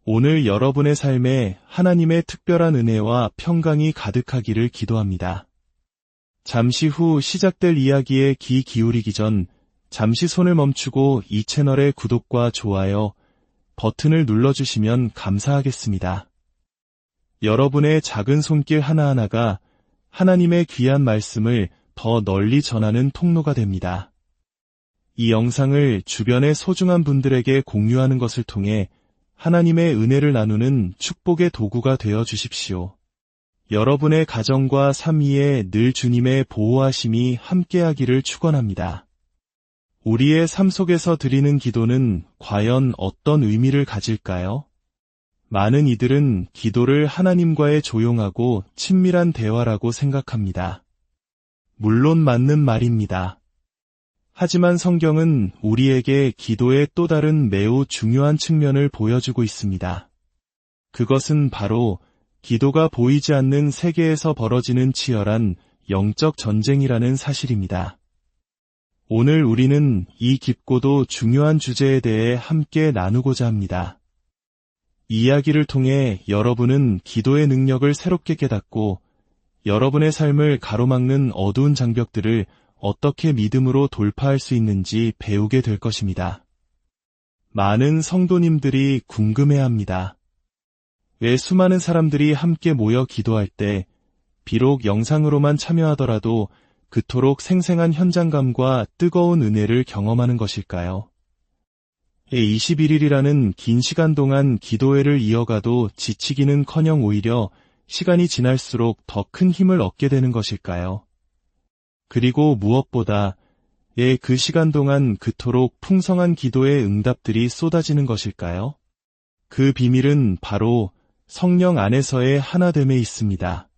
오늘 여러분의 삶에 하나님의 특별한 은혜와 평강이 가득하기를 기도합니다. 잠시 후 시작될 이야기에 귀 기울이기 전 잠시 손을 멈추고 이 채널의 구독과 좋아요 버튼을 눌러주시면 감사하겠습니다. 여러분의 작은 손길 하나하나가 하나님의 귀한 말씀을 더 널리 전하는 통로가 됩니다. 이 영상을 주변의 소중한 분들에게 공유하는 것을 통해 하나님의 은혜를 나누는 축복의 도구가 되어 주십시오. 여러분의 가정과 삶 위에 늘 주님의 보호하심이 함께하기를 축원합니다. 우리의 삶 속에서 드리는 기도는 과연 어떤 의미를 가질까요? 많은 이들은 기도를 하나님과의 조용하고 친밀한 대화라고 생각합니다. 물론 맞는 말입니다. 하지만 성경은 우리에게 기도의 또 다른 매우 중요한 측면을 보여주고 있습니다. 그것은 바로 기도가 보이지 않는 세계에서 벌어지는 치열한 영적 전쟁이라는 사실입니다. 오늘 우리는 이 깊고도 중요한 주제에 대해 함께 나누고자 합니다. 이 이야기를 통해 여러분은 기도의 능력을 새롭게 깨닫고 여러분의 삶을 가로막는 어두운 장벽들을 어떻게 믿음으로 돌파할 수 있는지 배우게 될 것입니다. 많은 성도님들이 궁금해합니다. 왜 수많은 사람들이 함께 모여 기도할 때 비록 영상으로만 참여하더라도 그토록 생생한 현장감과 뜨거운 은혜를 경험하는 것일까요? 21일이라는 긴 시간 동안 기도회를 이어가도 지치기는커녕 오히려 시간이 지날수록 더 큰 힘을 얻게 되는 것일까요? 그리고 무엇보다 그 시간 동안 그토록 풍성한 기도의 응답들이 쏟아지는 것일까요? 그 비밀은 바로 성령 안에서의 하나됨에 있습니다.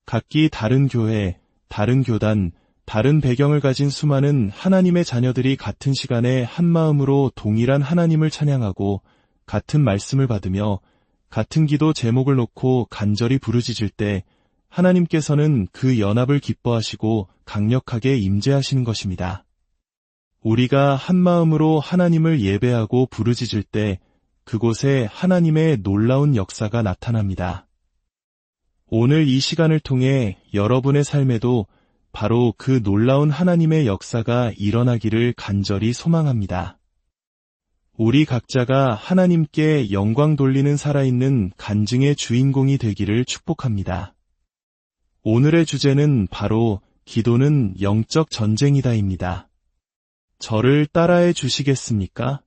각기 다른 교회, 다른 교단, 다른 배경을 가진 수많은 하나님의 자녀들이 같은 시간에 한마음으로 동일한 하나님을 찬양하고 같은 말씀을 받으며 같은 기도 제목을 놓고 간절히 부르짖을 때 하나님께서는 그 연합을 기뻐하시고 강력하게 임재하시는 것입니다. 우리가 한마음으로 하나님을 예배하고 부르짖을 때 그곳에 하나님의 놀라운 역사가 나타납니다. 오늘 이 시간을 통해 여러분의 삶에도 바로 그 놀라운 하나님의 역사가 일어나기를 간절히 소망합니다. 우리 각자가 하나님께 영광 돌리는 살아있는 간증의 주인공이 되기를 축복합니다. 오늘의 주제는 바로 기도는 영적 전쟁이다입니다. 저를 따라해 주시겠습니까?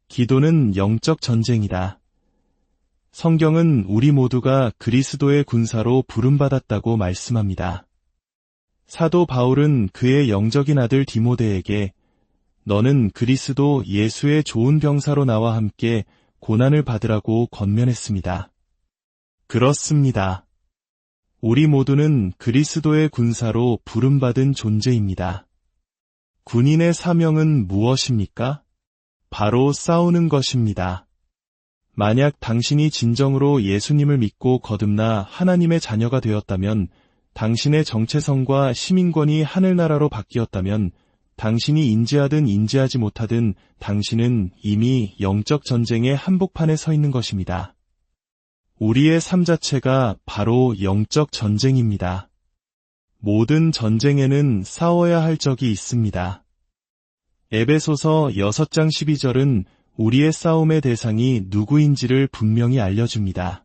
기도는 영적 전쟁이다. 성경은 우리 모두가 그리스도의 군사로 부름받았다고 말씀합니다. 사도 바울은 그의 영적인 아들 디모데에게 너는 그리스도 예수의 좋은 병사로 나와 함께 고난을 받으라고 권면했습니다. 그렇습니다. 우리 모두는 그리스도의 군사로 부름받은 존재입니다. 군인의 사명은 무엇입니까? 바로 싸우는 것입니다. 만약 당신이 진정으로 예수님을 믿고 거듭나 하나님의 자녀가 되었다면, 당신의 정체성과 시민권이 하늘나라로 바뀌었다면, 당신이 인지하든 인지하지 못하든 당신은 이미 영적 전쟁의 한복판에 서 있는 것입니다. 우리의 삶 자체가 바로 영적 전쟁입니다. 모든 전쟁에는 싸워야 할 적이 있습니다. 에베소서 6장 12절은 우리의 싸움의 대상이 누구인지를 분명히 알려줍니다.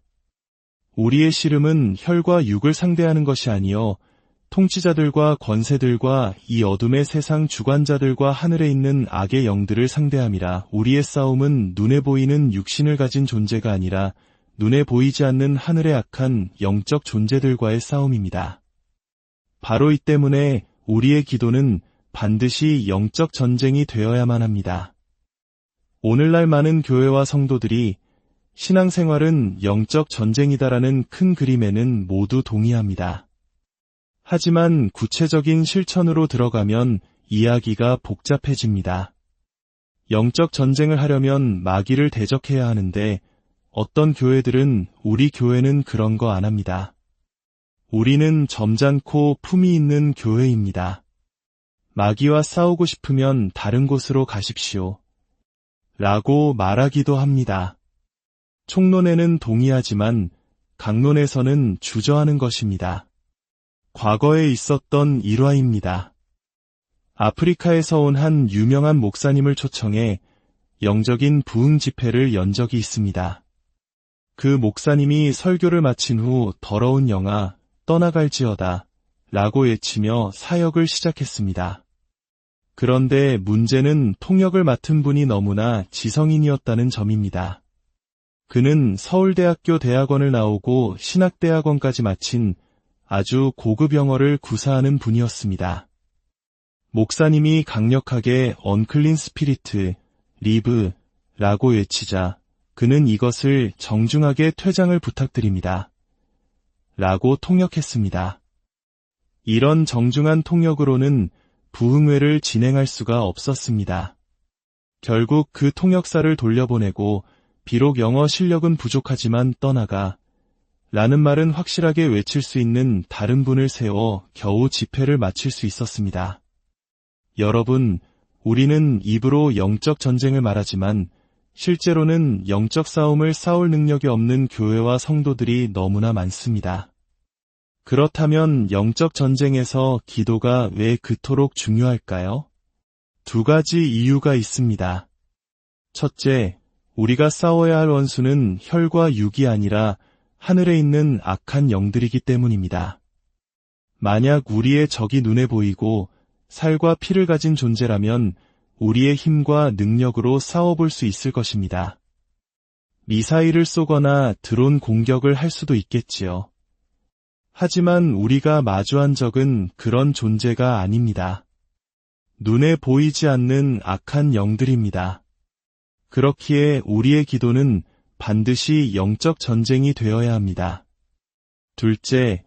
우리의 씨름은 혈과 육을 상대하는 것이 아니요 통치자들과 권세들과 이 어둠의 세상 주관자들과 하늘에 있는 악의 영들을 상대함이라. 우리의 싸움은 눈에 보이는 육신을 가진 존재가 아니라 눈에 보이지 않는 하늘의 악한 영적 존재들과의 싸움입니다. 바로 이 때문에 우리의 기도는 반드시 영적 전쟁이 되어야만 합니다. 오늘날 많은 교회와 성도들이 신앙생활은 영적 전쟁이다라는 큰 그림에는 모두 동의합니다. 하지만 구체적인 실천으로 들어가면 이야기가 복잡해집니다. 영적 전쟁을 하려면 마귀를 대적해야 하는데 어떤 교회들은 우리 교회는 그런 거 안 합니다. 우리는 점잖고 품위 있는 교회입니다. 마귀와 싸우고 싶으면 다른 곳으로 가십시오. 라고 말하기도 합니다. 총론에는 동의하지만 강론에서는 주저하는 것입니다. 과거에 있었던 일화입니다. 아프리카에서 온 한 유명한 목사님을 초청해 영적인 부흥 집회를 연 적이 있습니다. 그 목사님이 설교를 마친 후 더러운 영아 떠나갈지어다 라고 외치며 사역을 시작했습니다. 그런데 문제는 통역을 맡은 분이 너무나 지성인이었다는 점입니다. 그는 서울대학교 대학원을 나오고 신학대학원까지 마친 아주 고급 영어를 구사하는 분이었습니다. 목사님이 강력하게 언클린 스피리트, 리브 라고 외치자 그는 이것을 정중하게 퇴장을 부탁드립니다. 라고 통역했습니다. 이런 정중한 통역으로는 부흥회를 진행할 수가 없었습니다. 결국 그 통역사를 돌려보내고 비록 영어 실력은 부족하지만 떠나가 라는 말은 확실하게 외칠 수 있는 다른 분을 세워 겨우 집회를 마칠 수 있었습니다. 여러분, 우리는 입으로 영적 전쟁을 말하지만 실제로는 영적 싸움을 싸울 능력이 없는 교회와 성도들이 너무나 많습니다. 그렇다면 영적 전쟁에서 기도가 왜 그토록 중요할까요? 두 가지 이유가 있습니다. 첫째, 우리가 싸워야 할 원수는 혈과 육이 아니라 하늘에 있는 악한 영들이기 때문입니다. 만약 우리의 적이 눈에 보이고 살과 피를 가진 존재라면 우리의 힘과 능력으로 싸워볼 수 있을 것입니다. 미사일을 쏘거나 드론 공격을 할 수도 있겠지요. 하지만 우리가 마주한 적은 그런 존재가 아닙니다. 눈에 보이지 않는 악한 영들입니다. 그렇기에 우리의 기도는 반드시 영적 전쟁이 되어야 합니다. 둘째,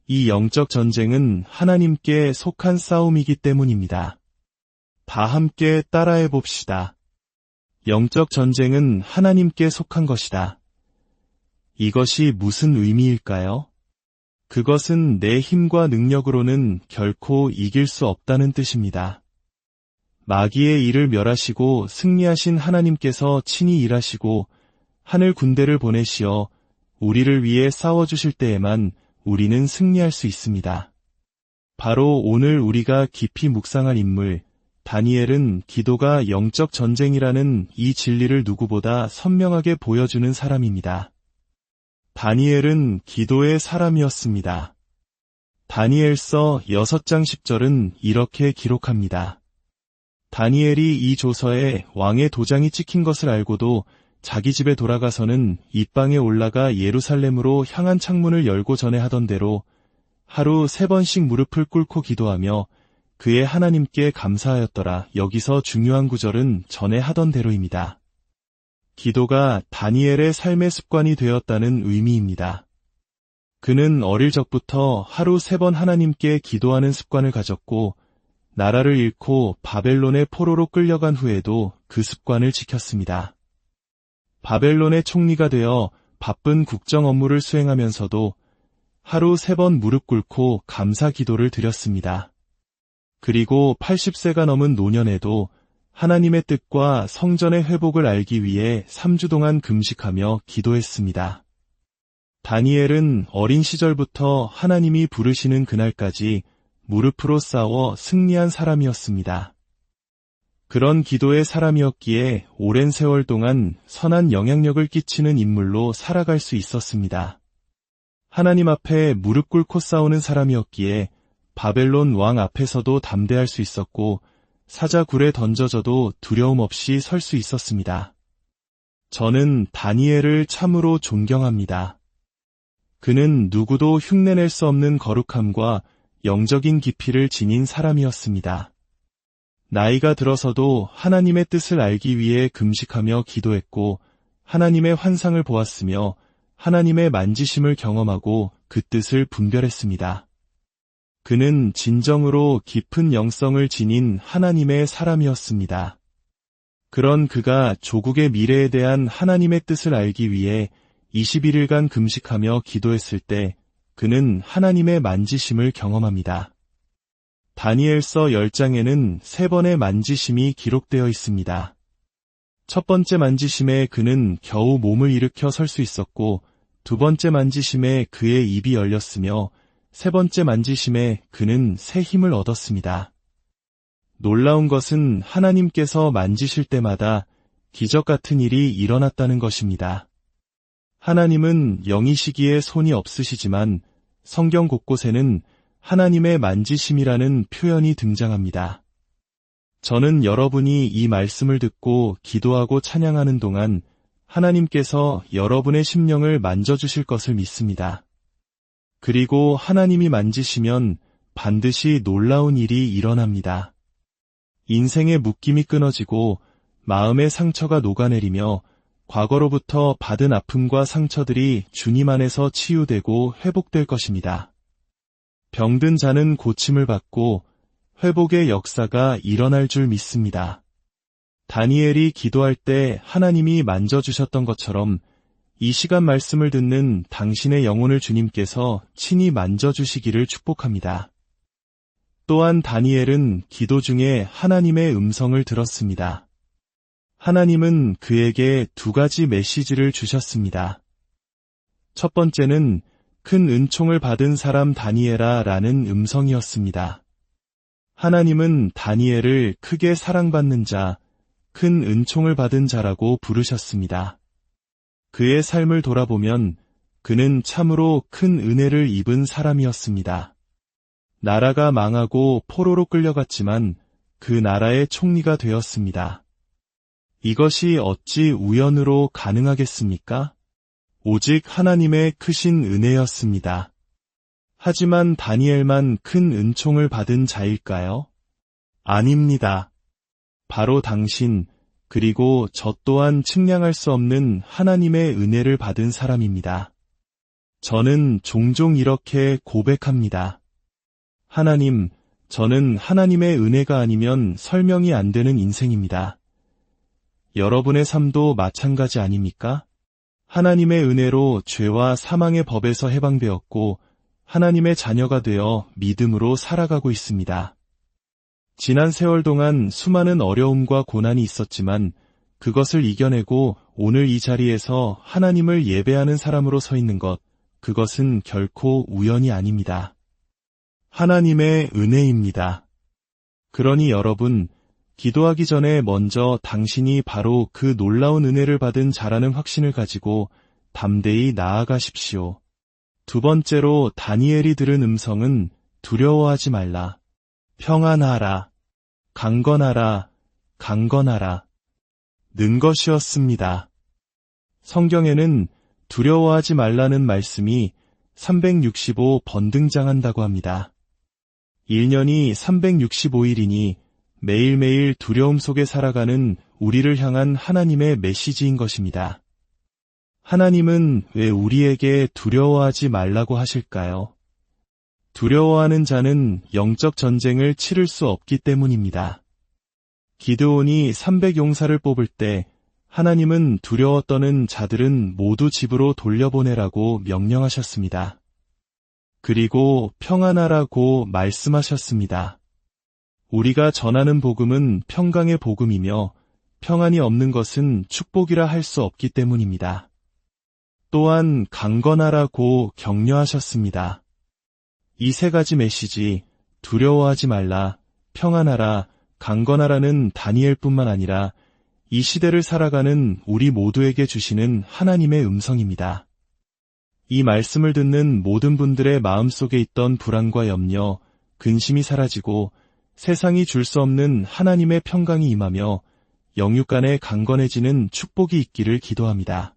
이 영적 전쟁은 하나님께 속한 싸움이기 때문입니다. 다 함께 따라해 봅시다. 영적 전쟁은 하나님께 속한 것이다. 이것이 무슨 의미일까요? 그것은 내 힘과 능력으로는 결코 이길 수 없다는 뜻입니다. 마귀의 일을 멸하시고 승리하신 하나님께서 친히 일하시고 하늘 군대를 보내시어 우리를 위해 싸워주실 때에만 우리는 승리할 수 있습니다. 바로 오늘 우리가 깊이 묵상할 인물, 다니엘은 기도가 영적 전쟁이라는 이 진리를 누구보다 선명하게 보여주는 사람입니다. 다니엘은 기도의 사람이었습니다. 다니엘서 6장 10절은 이렇게 기록합니다. 다니엘이 이 조서에 왕의 도장이 찍힌 것을 알고도 자기 집에 돌아가서는 입방에 올라가 예루살렘으로 향한 창문을 열고 전에 하던 대로 하루 3번씩 무릎을 꿇고 기도하며 그의 하나님께 감사하였더라. 여기서 중요한 구절은 전에 하던 대로입니다. 기도가 다니엘의 삶의 습관이 되었다는 의미입니다. 그는 어릴 적부터 하루 3번 하나님께 기도하는 습관을 가졌고 나라를 잃고 바벨론의 포로로 끌려간 후에도 그 습관을 지켰습니다. 바벨론의 총리가 되어 바쁜 국정 업무를 수행하면서도 하루 3번 무릎 꿇고 감사 기도를 드렸습니다. 그리고 80세가 넘은 노년에도 하나님의 뜻과 성전의 회복을 알기 위해 3주 동안 금식하며 기도했습니다. 다니엘은 어린 시절부터 하나님이 부르시는 그날까지 무릎으로 싸워 승리한 사람이었습니다. 그런 기도의 사람이었기에 오랜 세월 동안 선한 영향력을 끼치는 인물로 살아갈 수 있었습니다. 하나님 앞에 무릎 꿇고 싸우는 사람이었기에 바벨론 왕 앞에서도 담대할 수 있었고 사자굴에 던져져도 두려움 없이 설 수 있었습니다. 저는 다니엘을 참으로 존경합니다. 그는 누구도 흉내낼 수 없는 거룩함과 영적인 깊이를 지닌 사람이었습니다. 나이가 들어서도 하나님의 뜻을 알기 위해 금식하며 기도했고 하나님의 환상을 보았으며 하나님의 만지심을 경험하고 그 뜻을 분별했습니다. 그는 진정으로 깊은 영성을 지닌 하나님의 사람이었습니다. 그런 그가 조국의 미래에 대한 하나님의 뜻을 알기 위해 21일간 금식하며 기도했을 때 그는 하나님의 만지심을 경험합니다. 다니엘서 10장에는 3번의 만지심이 기록되어 있습니다. 첫 번째 만지심에 그는 겨우 몸을 일으켜 설 수 있었고, 두 번째 만지심에 그의 입이 열렸으며, 세 번째 만지심에 그는 새 힘을 얻었습니다. 놀라운 것은 하나님께서 만지실 때마다 기적 같은 일이 일어났다는 것입니다. 하나님은 영이시기에 손이 없으시지만 성경 곳곳에는 하나님의 만지심이라는 표현이 등장합니다. 저는 여러분이 이 말씀을 듣고 기도하고 찬양하는 동안 하나님께서 여러분의 심령을 만져주실 것을 믿습니다. 그리고 하나님이 만지시면 반드시 놀라운 일이 일어납니다. 인생의 묶임이 끊어지고 마음의 상처가 녹아내리며 과거로부터 받은 아픔과 상처들이 주님 안에서 치유되고 회복될 것입니다. 병든 자는 고침을 받고 회복의 역사가 일어날 줄 믿습니다. 다니엘이 기도할 때 하나님이 만져주셨던 것처럼 이 시간 말씀을 듣는 당신의 영혼을 주님께서 친히 만져주시기를 축복합니다. 또한 다니엘은 기도 중에 하나님의 음성을 들었습니다. 하나님은 그에게 두 가지 메시지를 주셨습니다. 첫 번째는 큰 은총을 받은 사람 다니엘아 라는 음성이었습니다. 하나님은 다니엘을 크게 사랑받는 자, 큰 은총을 받은 자라고 부르셨습니다. 그의 삶을 돌아보면 그는 참으로 큰 은혜를 입은 사람이었습니다. 나라가 망하고 포로로 끌려갔지만 그 나라의 총리가 되었습니다. 이것이 어찌 우연으로 가능하겠습니까? 오직 하나님의 크신 은혜였습니다. 하지만 다니엘만 큰 은총을 받은 자일까요? 아닙니다. 바로 당신, 그리고 저 또한 측량할 수 없는 하나님의 은혜를 받은 사람입니다. 저는 종종 이렇게 고백합니다. 하나님, 저는 하나님의 은혜가 아니면 설명이 안 되는 인생입니다. 여러분의 삶도 마찬가지 아닙니까? 하나님의 은혜로 죄와 사망의 법에서 해방되었고 하나님의 자녀가 되어 믿음으로 살아가고 있습니다. 지난 세월 동안 수많은 어려움과 고난이 있었지만 그것을 이겨내고 오늘 이 자리에서 하나님을 예배하는 사람으로 서 있는 것, 그것은 결코 우연이 아닙니다. 하나님의 은혜입니다. 그러니 여러분, 기도하기 전에 먼저 당신이 바로 그 놀라운 은혜를 받은 자라는 확신을 가지고 담대히 나아가십시오. 두 번째로 다니엘이 들은 음성은 두려워하지 말라, 평안하라, 강건하라, 강건하라 는 것이었습니다. 성경에는 두려워하지 말라는 말씀이 365번 등장한다고 합니다. 1년이 365일이니 매일매일 두려움 속에 살아가는 우리를 향한 하나님의 메시지인 것입니다. 하나님은 왜 우리에게 두려워하지 말라고 하실까요? 두려워하는 자는 영적 전쟁을 치를 수 없기 때문입니다. 기드온이 300용사를 뽑을 때 하나님은 두려워 떠는 자들은 모두 집으로 돌려보내라고 명령하셨습니다. 그리고 평안하라고 말씀하셨습니다. 우리가 전하는 복음은 평강의 복음이며 평안이 없는 것은 축복이라 할 수 없기 때문입니다. 또한 강건하라고 격려하셨습니다. 이 세 가지 메시지, 두려워하지 말라, 평안하라, 강건하라는 다니엘뿐만 아니라 이 시대를 살아가는 우리 모두에게 주시는 하나님의 음성입니다. 이 말씀을 듣는 모든 분들의 마음속에 있던 불안과 염려, 근심이 사라지고 세상이 줄 수 없는 하나님의 평강이 임하며 영육간에 강건해지는 축복이 있기를 기도합니다.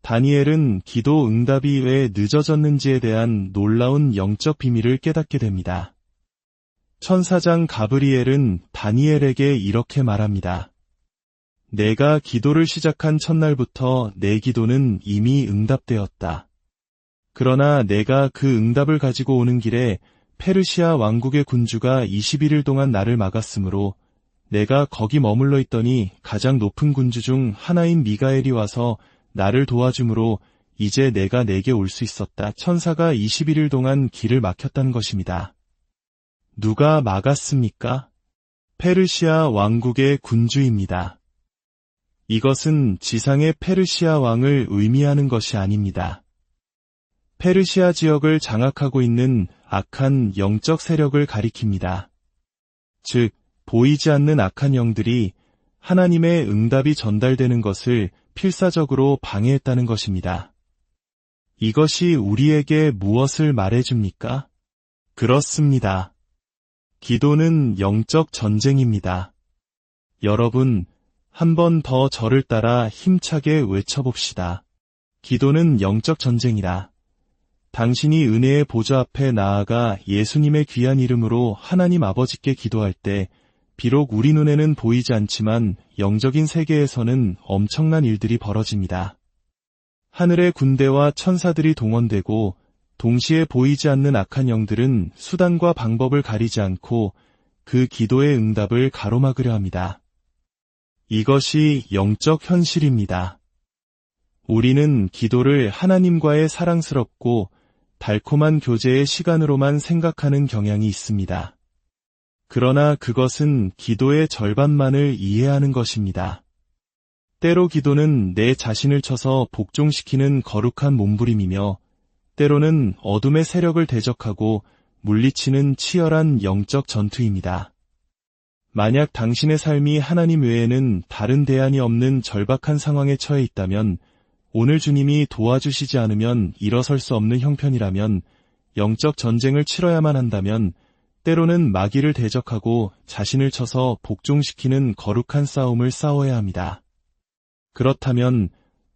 다니엘은 기도 응답이 왜 늦어졌는지에 대한 놀라운 영적 비밀을 깨닫게 됩니다. 천사장 가브리엘은 다니엘에게 이렇게 말합니다. 내가 기도를 시작한 첫날부터 내 기도는 이미 응답되었다. 그러나 내가 그 응답을 가지고 오는 길에 페르시아 왕국의 군주가 21일 동안 나를 막았으므로 내가 거기 머물러 있더니 가장 높은 군주 중 하나인 미가엘이 와서 나를 도와주므로 이제 내가 내게 올 수 있었다. 천사가 21일 동안 길을 막혔다는 것입니다. 누가 막았습니까? 페르시아 왕국의 군주입니다. 이것은 지상의 페르시아 왕을 의미하는 것이 아닙니다. 페르시아 지역을 장악하고 있는 악한 영적 세력을 가리킵니다. 즉, 보이지 않는 악한 영들이 하나님의 응답이 전달되는 것을 필사적으로 방해했다는 것입니다. 이것이 우리에게 무엇을 말해줍니까? 그렇습니다. 기도는 영적 전쟁입니다. 여러분, 한 번 더 저를 따라 힘차게 외쳐봅시다. 기도는 영적 전쟁이라. 당신이 은혜의 보좌 앞에 나아가 예수님의 귀한 이름으로 하나님 아버지께 기도할 때 비록 우리 눈에는 보이지 않지만 영적인 세계에서는 엄청난 일들이 벌어집니다. 하늘의 군대와 천사들이 동원되고 동시에 보이지 않는 악한 영들은 수단과 방법을 가리지 않고 그 기도의 응답을 가로막으려 합니다. 이것이 영적 현실입니다. 우리는 기도를 하나님과의 사랑스럽고 달콤한 교제의 시간으로만 생각하는 경향이 있습니다. 그러나 그것은 기도의 절반만을 이해하는 것입니다. 때로 기도는 내 자신을 쳐서 복종시키는 거룩한 몸부림이며 때로는 어둠의 세력을 대적하고 물리치는 치열한 영적 전투입니다. 만약 당신의 삶이 하나님 외에는 다른 대안이 없는 절박한 상황에 처해 있다면, 오늘 주님이 도와주시지 않으면 일어설 수 없는 형편이라면, 영적 전쟁을 치러야만 한다면, 때로는 마귀를 대적하고 자신을 쳐서 복종시키는 거룩한 싸움을 싸워야 합니다. 그렇다면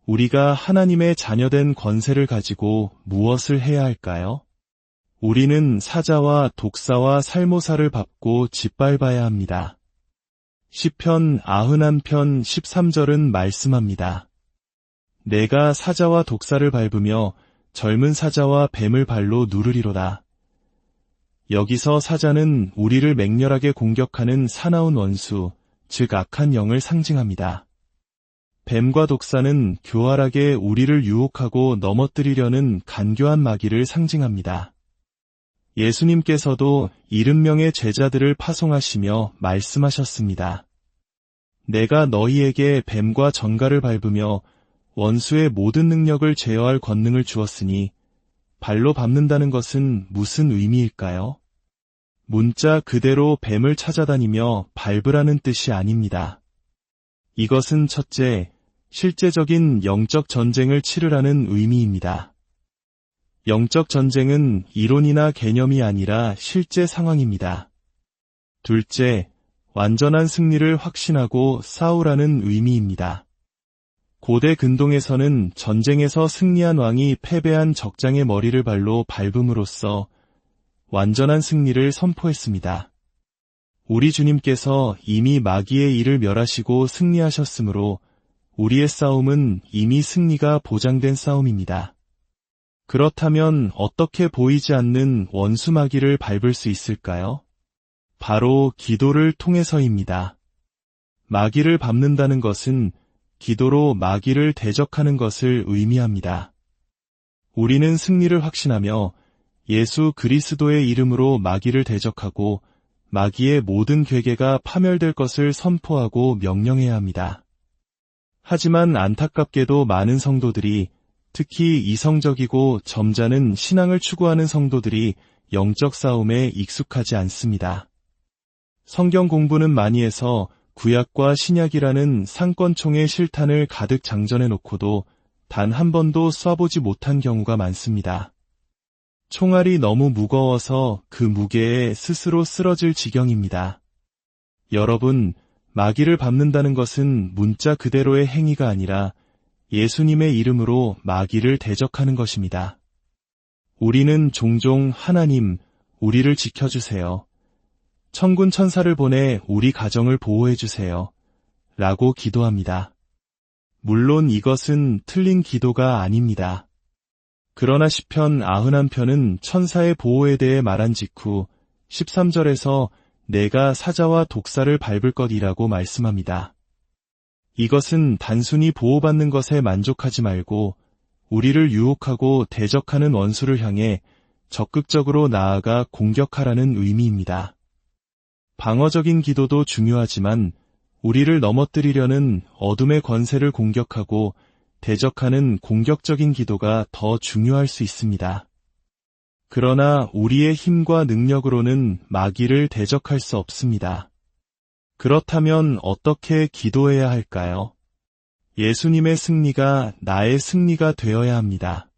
우리가 하나님의 자녀된 권세를 가지고 무엇을 해야 할까요? 우리는 사자와 독사와 살모사를 밟고 짓밟아야 합니다. 시편 91편 13절은 말씀합니다. 내가 사자와 독사를 밟으며 젊은 사자와 뱀을 발로 누르리로다. 여기서 사자는 우리를 맹렬하게 공격하는 사나운 원수, 즉 악한 영을 상징합니다. 뱀과 독사는 교활하게 우리를 유혹하고 넘어뜨리려는 간교한 마귀를 상징합니다. 예수님께서도 70명의 제자들을 파송하시며 말씀하셨습니다. 내가 너희에게 뱀과 전갈을 밟으며 원수의 모든 능력을 제어할 권능을 주었으니 발로 밟는다는 것은 무슨 의미일까요? 문자 그대로 뱀을 찾아다니며 밟으라는 뜻이 아닙니다. 이것은 첫째, 실제적인 영적 전쟁을 치르라는 의미입니다. 영적 전쟁은 이론이나 개념이 아니라 실제 상황입니다. 둘째, 완전한 승리를 확신하고 싸우라는 의미입니다. 고대 근동에서는 전쟁에서 승리한 왕이 패배한 적장의 머리를 발로 밟음으로써 완전한 승리를 선포했습니다. 우리 주님께서 이미 마귀의 일을 멸하시고 승리하셨으므로 우리의 싸움은 이미 승리가 보장된 싸움입니다. 그렇다면 어떻게 보이지 않는 원수 마귀를 밟을 수 있을까요? 바로 기도를 통해서입니다. 마귀를 밟는다는 것은 기도로 마귀를 대적하는 것을 의미합니다. 우리는 승리를 확신하며 예수 그리스도의 이름으로 마귀를 대적하고 마귀의 모든 괴계가 파멸될 것을 선포하고 명령해야 합니다. 하지만 안타깝게도 많은 성도들이, 특히 이성적이고 점잖은 신앙을 추구하는 성도들이 영적 싸움에 익숙하지 않습니다. 성경 공부는 많이 해서 구약과 신약이라는 상권총의 실탄을 가득 장전해 놓고도 단 한 번도 쏴보지 못한 경우가 많습니다. 총알이 너무 무거워서 그 무게에 스스로 쓰러질 지경입니다. 여러분, 마귀를 밟는다는 것은 문자 그대로의 행위가 아니라 예수님의 이름으로 마귀를 대적하는 것입니다. 우리는 종종 하나님, 우리를 지켜주세요. 천군 천사를 보내 우리 가정을 보호해주세요. 라고 기도합니다. 물론 이것은 틀린 기도가 아닙니다. 그러나 시편 91편은 천사의 보호에 대해 말한 직후 13절에서 내가 사자와 독사를 밟을 것이라고 말씀합니다. 이것은 단순히 보호받는 것에 만족하지 말고 우리를 유혹하고 대적하는 원수를 향해 적극적으로 나아가 공격하라는 의미입니다. 방어적인 기도도 중요하지만 우리를 넘어뜨리려는 어둠의 권세를 공격하고 대적하는 공격적인 기도가 더 중요할 수 있습니다. 그러나 우리의 힘과 능력으로는 마귀를 대적할 수 없습니다. 그렇다면 어떻게 기도해야 할까요? 예수님의 승리가 나의 승리가 되어야 합니다.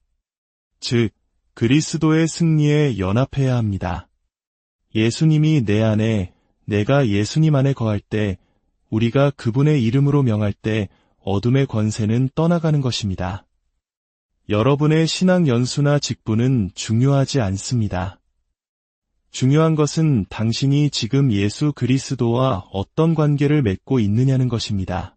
즉, 그리스도의 승리에 연합해야 합니다. 예수님이 내 안에, 내가 예수님 안에 거할 때, 우리가 그분의 이름으로 명할 때 어둠의 권세는 떠나가는 것입니다. 여러분의 신앙 연수나 직분은 중요하지 않습니다. 중요한 것은 당신이 지금 예수 그리스도와 어떤 관계를 맺고 있느냐는 것입니다.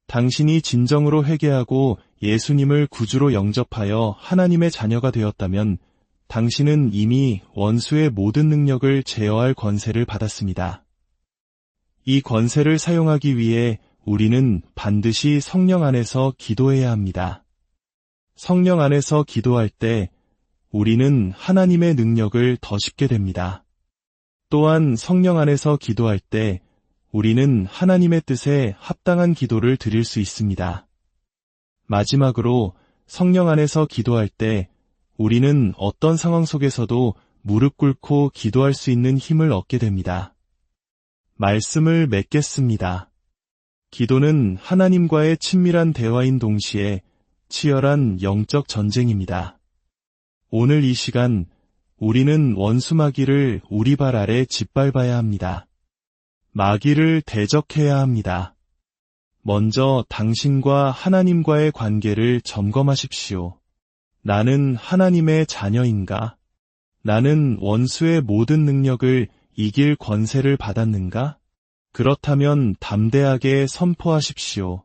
당신이 진정으로 회개하고 예수님을 구주로 영접하여 하나님의 자녀가 되었다면 당신은 이미 원수의 모든 능력을 제어할 권세를 받았습니다. 이 권세를 사용하기 위해 우리는 반드시 성령 안에서 기도해야 합니다. 성령 안에서 기도할 때 우리는 하나님의 능력을 더 쉽게 됩니다. 또한 성령 안에서 기도할 때 우리는 하나님의 뜻에 합당한 기도를 드릴 수 있습니다. 마지막으로 성령 안에서 기도할 때 우리는 어떤 상황 속에서도 무릎 꿇고 기도할 수 있는 힘을 얻게 됩니다. 말씀을 맺겠습니다. 기도는 하나님과의 친밀한 대화인 동시에 치열한 영적 전쟁입니다. 오늘 이 시간 우리는 원수 마귀를 우리 발 아래 짓밟아야 합니다. 마귀를 대적해야 합니다. 먼저 당신과 하나님과의 관계를 점검하십시오. 나는 하나님의 자녀인가? 나는 원수의 모든 능력을 이길 권세를 받았는가? 그렇다면 담대하게 선포하십시오.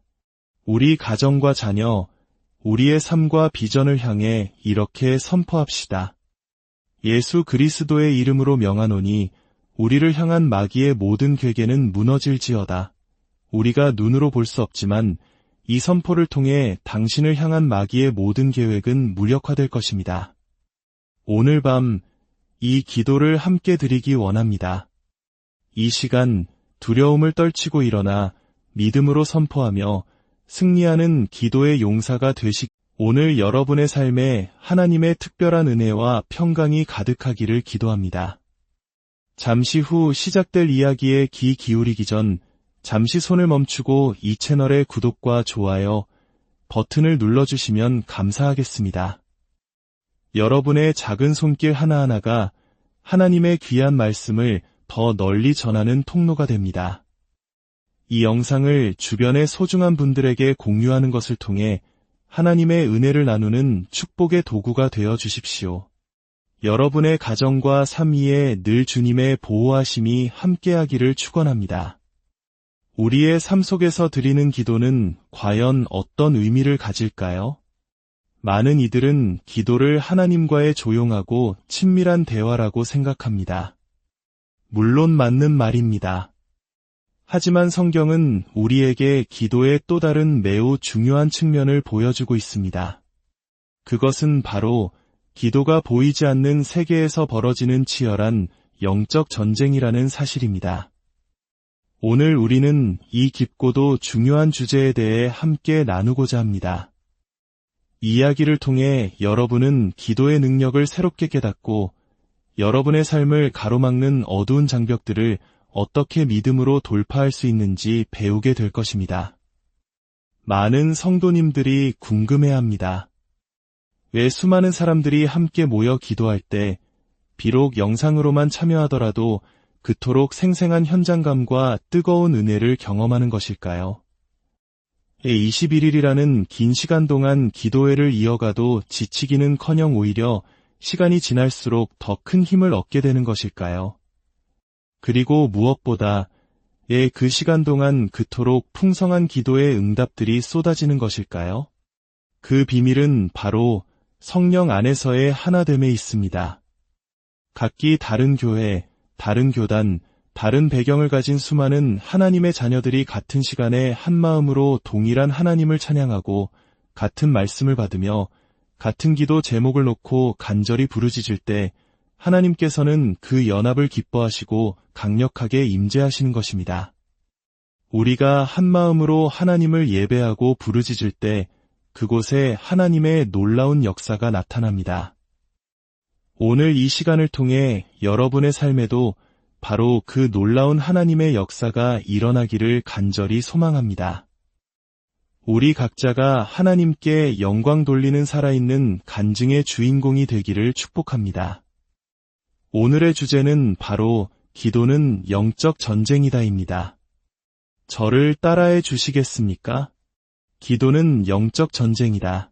우리 가정과 자녀, 우리의 삶과 비전을 향해 이렇게 선포합시다. 예수 그리스도의 이름으로 명하노니 우리를 향한 마귀의 모든 궤계는 무너질지어다. 우리가 눈으로 볼 수 없지만 이 선포를 통해 당신을 향한 마귀의 모든 계획은 무력화될 것입니다. 오늘 밤 이 기도를 함께 드리기 원합니다. 이 시간 두려움을 떨치고 일어나 믿음으로 선포하며 승리하는 기도의 용사가 오늘 여러분의 삶에 하나님의 특별한 은혜와 평강이 가득하기를 기도합니다. 잠시 후 시작될 이야기에 귀 기울이기 전 잠시 손을 멈추고 이 채널의 구독과 좋아요 버튼을 눌러주시면 감사하겠습니다. 여러분의 작은 손길 하나하나가 하나님의 귀한 말씀을 더 널리 전하는 통로가 됩니다. 이 영상을 주변의 소중한 분들에게 공유하는 것을 통해 하나님의 은혜를 나누는 축복의 도구가 되어 주십시오. 여러분의 가정과 삶 위에 늘 주님의 보호하심이 함께하기를 축원합니다. 우리의 삶 속에서 드리는 기도는 과연 어떤 의미를 가질까요? 많은 이들은 기도를 하나님과의 조용하고 친밀한 대화라고 생각합니다. 물론 맞는 말입니다. 하지만 성경은 우리에게 기도의 또 다른 매우 중요한 측면을 보여주고 있습니다. 그것은 바로 기도가 보이지 않는 세계에서 벌어지는 치열한 영적 전쟁이라는 사실입니다. 오늘 우리는 이 깊고도 중요한 주제에 대해 함께 나누고자 합니다. 이 이야기를 통해 여러분은 기도의 능력을 새롭게 깨닫고 여러분의 삶을 가로막는 어두운 장벽들을 어떻게 믿음으로 돌파할 수 있는지 배우게 될 것입니다. 많은 성도님들이 궁금해합니다. 왜 수많은 사람들이 함께 모여 기도할 때 비록 영상으로만 참여하더라도 그토록 생생한 현장감과 뜨거운 은혜를 경험하는 것일까요? 21일이라는 긴 시간 동안 기도회를 이어가도 지치기는커녕 오히려 시간이 지날수록 더 큰 힘을 얻게 되는 것일까요? 그리고 무엇보다 그 시간 동안 그토록 풍성한 기도의 응답들이 쏟아지는 것일까요? 그 비밀은 바로 성령 안에서의 하나됨에 있습니다. 각기 다른 교회, 다른 교단, 다른 배경을 가진 수많은 하나님의 자녀들이 같은 시간에 한마음으로 동일한 하나님을 찬양하고 같은 말씀을 받으며 같은 기도 제목을 놓고 간절히 부르짖을 때 하나님께서는 그 연합을 기뻐하시고 강력하게 임재하시는 것입니다. 우리가 한마음으로 하나님을 예배하고 부르짖을 때 그곳에 하나님의 놀라운 역사가 나타납니다. 오늘 이 시간을 통해 여러분의 삶에도 바로 그 놀라운 하나님의 역사가 일어나기를 간절히 소망합니다. 우리 각자가 하나님께 영광 돌리는 살아있는 간증의 주인공이 되기를 축복합니다. 오늘의 주제는 바로 기도는 영적 전쟁이다입니다. 저를 따라해 주시겠습니까? 기도는 영적 전쟁이다.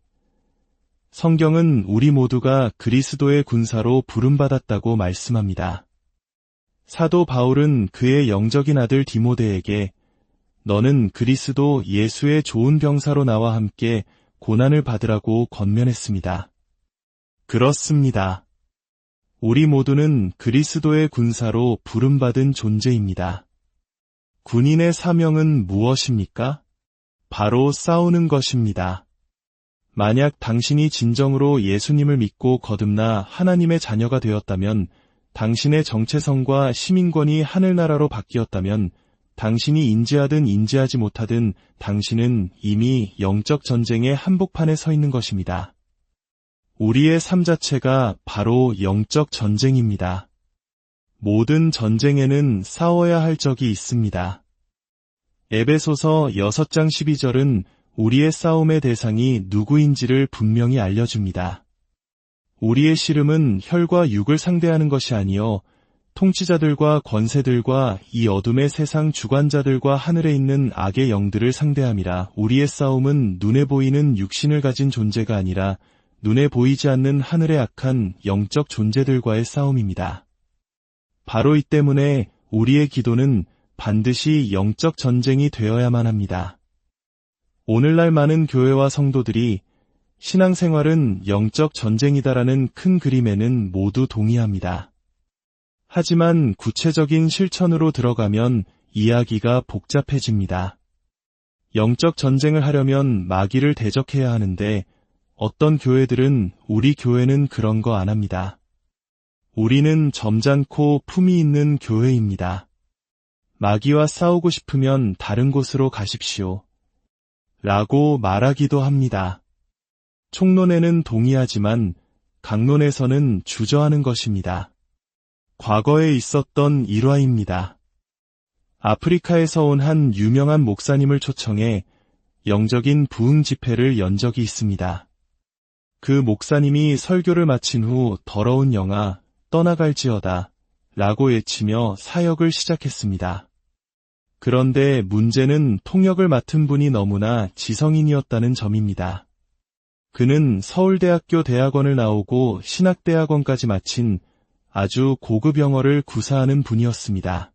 성경은 우리 모두가 그리스도의 군사로 부름받았다고 말씀합니다. 사도 바울은 그의 영적인 아들 디모데에게 너는 그리스도 예수의 좋은 병사로 나와 함께 고난을 받으라고 권면했습니다. 그렇습니다. 우리 모두는 그리스도의 군사로 부름받은 존재입니다. 군인의 사명은 무엇입니까? 바로 싸우는 것입니다. 만약 당신이 진정으로 예수님을 믿고 거듭나 하나님의 자녀가 되었다면, 당신의 정체성과 시민권이 하늘나라로 바뀌었다면, 당신이 인지하든 인지하지 못하든 당신은 이미 영적 전쟁의 한복판에 서 있는 것입니다. 우리의 삶 자체가 바로 영적 전쟁입니다. 모든 전쟁에는 싸워야 할 적이 있습니다. 에베소서 6장 12절은 우리의 싸움의 대상이 누구인지를 분명히 알려줍니다. 우리의 씨름은 혈과 육을 상대하는 것이 아니요 통치자들과 권세들과 이 어둠의 세상 주관자들과 하늘에 있는 악의 영들을 상대함이라. 우리의 싸움은 눈에 보이는 육신을 가진 존재가 아니라 눈에 보이지 않는 하늘의 악한 영적 존재들과의 싸움입니다. 바로 이 때문에 우리의 기도는 반드시 영적 전쟁이 되어야만 합니다. 오늘날 많은 교회와 성도들이 신앙생활은 영적 전쟁이다라는 큰 그림에는 모두 동의합니다. 하지만 구체적인 실천으로 들어가면 이야기가 복잡해집니다. 영적 전쟁을 하려면 마귀를 대적해야 하는데 어떤 교회들은 우리 교회는 그런 거 안 합니다. 우리는 점잖고 품위 있는 교회입니다. 마귀와 싸우고 싶으면 다른 곳으로 가십시오. 라고 말하기도 합니다. 총론에는 동의하지만 강론에서는 주저하는 것입니다. 과거에 있었던 일화입니다. 아프리카에서 온 한 유명한 목사님을 초청해 영적인 부흥 집회를 연 적이 있습니다. 그 목사님이 설교를 마친 후 더러운 영아 떠나갈지어다 라고 외치며 사역을 시작했습니다. 그런데 문제는 통역을 맡은 분이 너무나 지성인이었다는 점입니다. 그는 서울대학교 대학원을 나오고 신학대학원까지 마친 아주 고급 영어를 구사하는 분이었습니다.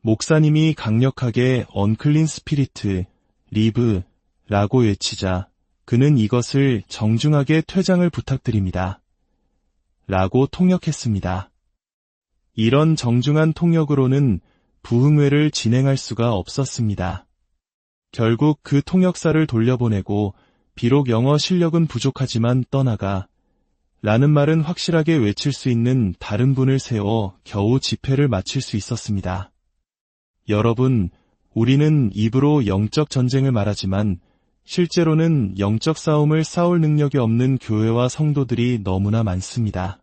목사님이 강력하게 언클린 스피리트, 리브 라고 외치자 그는 이것을 정중하게 퇴장을 부탁드립니다. 라고 통역했습니다. 이런 정중한 통역으로는 부흥회를 진행할 수가 없었습니다. 결국 그 통역사를 돌려보내고 비록 영어 실력은 부족하지만 떠나가 라는 말은 확실하게 외칠 수 있는 다른 분을 세워 겨우 집회를 마칠 수 있었습니다. 여러분, 우리는 입으로 영적 전쟁을 말하지만 실제로는 영적 싸움을 싸울 능력이 없는 교회와 성도들이 너무나 많습니다.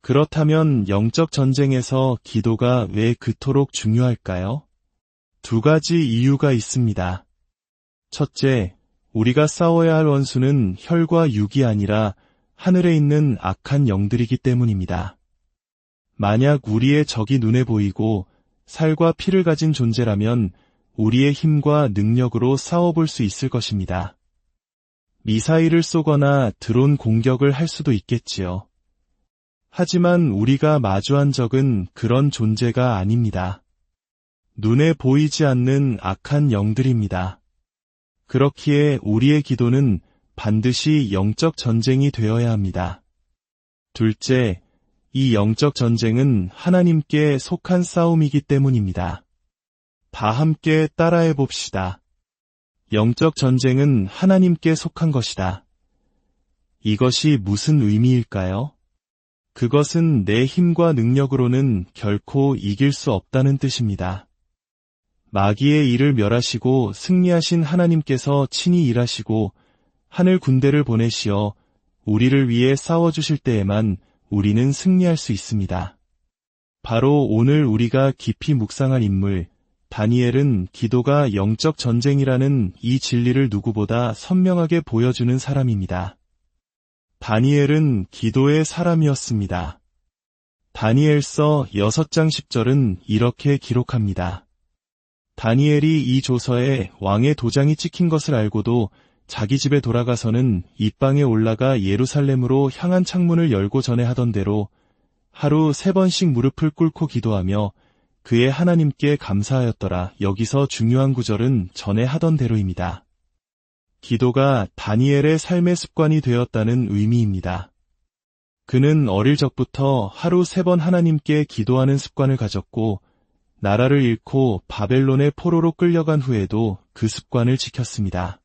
그렇다면 영적 전쟁에서 기도가 왜 그토록 중요할까요? 두 가지 이유가 있습니다. 첫째, 우리가 싸워야 할 원수는 혈과 육이 아니라 하늘에 있는 악한 영들이기 때문입니다. 만약 우리의 적이 눈에 보이고 살과 피를 가진 존재라면 우리의 힘과 능력으로 싸워볼 수 있을 것입니다. 미사일을 쏘거나 드론 공격을 할 수도 있겠지요. 하지만 우리가 마주한 적은 그런 존재가 아닙니다. 눈에 보이지 않는 악한 영들입니다. 그렇기에 우리의 기도는 반드시 영적 전쟁이 되어야 합니다. 둘째, 이 영적 전쟁은 하나님께 속한 싸움이기 때문입니다. 다 함께 따라해 봅시다. 영적 전쟁은 하나님께 속한 것이다. 이것이 무슨 의미일까요? 그것은 내 힘과 능력으로는 결코 이길 수 없다는 뜻입니다. 마귀의 일을 멸하시고 승리하신 하나님께서 친히 일하시고 하늘 군대를 보내시어 우리를 위해 싸워주실 때에만 우리는 승리할 수 있습니다. 바로 오늘 우리가 깊이 묵상할 인물, 다니엘은 기도가 영적 전쟁이라는 이 진리를 누구보다 선명하게 보여주는 사람입니다. 다니엘은 기도의 사람이었습니다. 다니엘서 6장 10절은 이렇게 기록합니다. 다니엘이 이 조서에 왕의 도장이 찍힌 것을 알고도 자기 집에 돌아가서는 입방에 올라가 예루살렘으로 향한 창문을 열고 전에 하던 대로 하루 3번씩 무릎을 꿇고 기도하며 그의 하나님께 감사하였더라. 여기서 중요한 구절은 전에 하던 대로입니다. 기도가 다니엘의 삶의 습관이 되었다는 의미입니다. 그는 어릴 적부터 하루 3번 하나님께 기도하는 습관을 가졌고 나라를 잃고 바벨론의 포로로 끌려간 후에도 그 습관을 지켰습니다.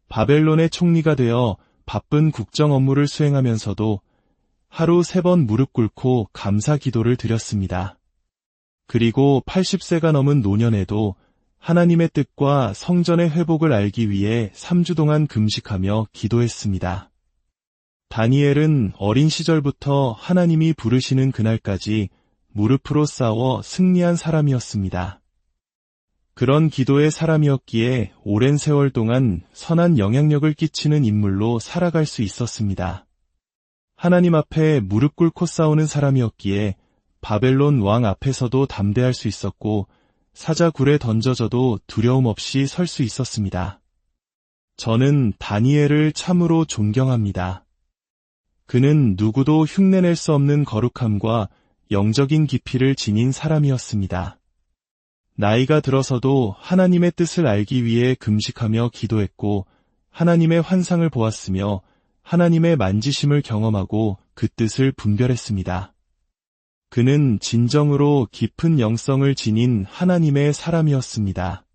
바벨론의 총리가 되어 바쁜 국정 업무를 수행하면서도 하루 3번 무릎 꿇고 감사 기도를 드렸습니다. 그리고 80세가 넘은 노년에도 하나님의 뜻과 성전의 회복을 알기 위해 3주 동안 금식하며 기도했습니다. 다니엘은 어린 시절부터 하나님이 부르시는 그날까지 무릎으로 싸워 승리한 사람이었습니다. 그런 기도의 사람이었기에 오랜 세월 동안 선한 영향력을 끼치는 인물로 살아갈 수 있었습니다. 하나님 앞에 무릎 꿇고 싸우는 사람이었기에 바벨론 왕 앞에서도 담대할 수 있었고 사자굴에 던져져도 두려움 없이 설 수 있었습니다. 저는 다니엘을 참으로 존경합니다. 그는 누구도 흉내낼 수 없는 거룩함과 영적인 깊이를 지닌 사람이었습니다. 나이가 들어서도 하나님의 뜻을 알기 위해 금식하며 기도했고 하나님의 환상을 보았으며 하나님의 만지심을 경험하고 그 뜻을 분별했습니다. 그는 진정으로 깊은 영성을 지닌 하나님의 사람이었습니다.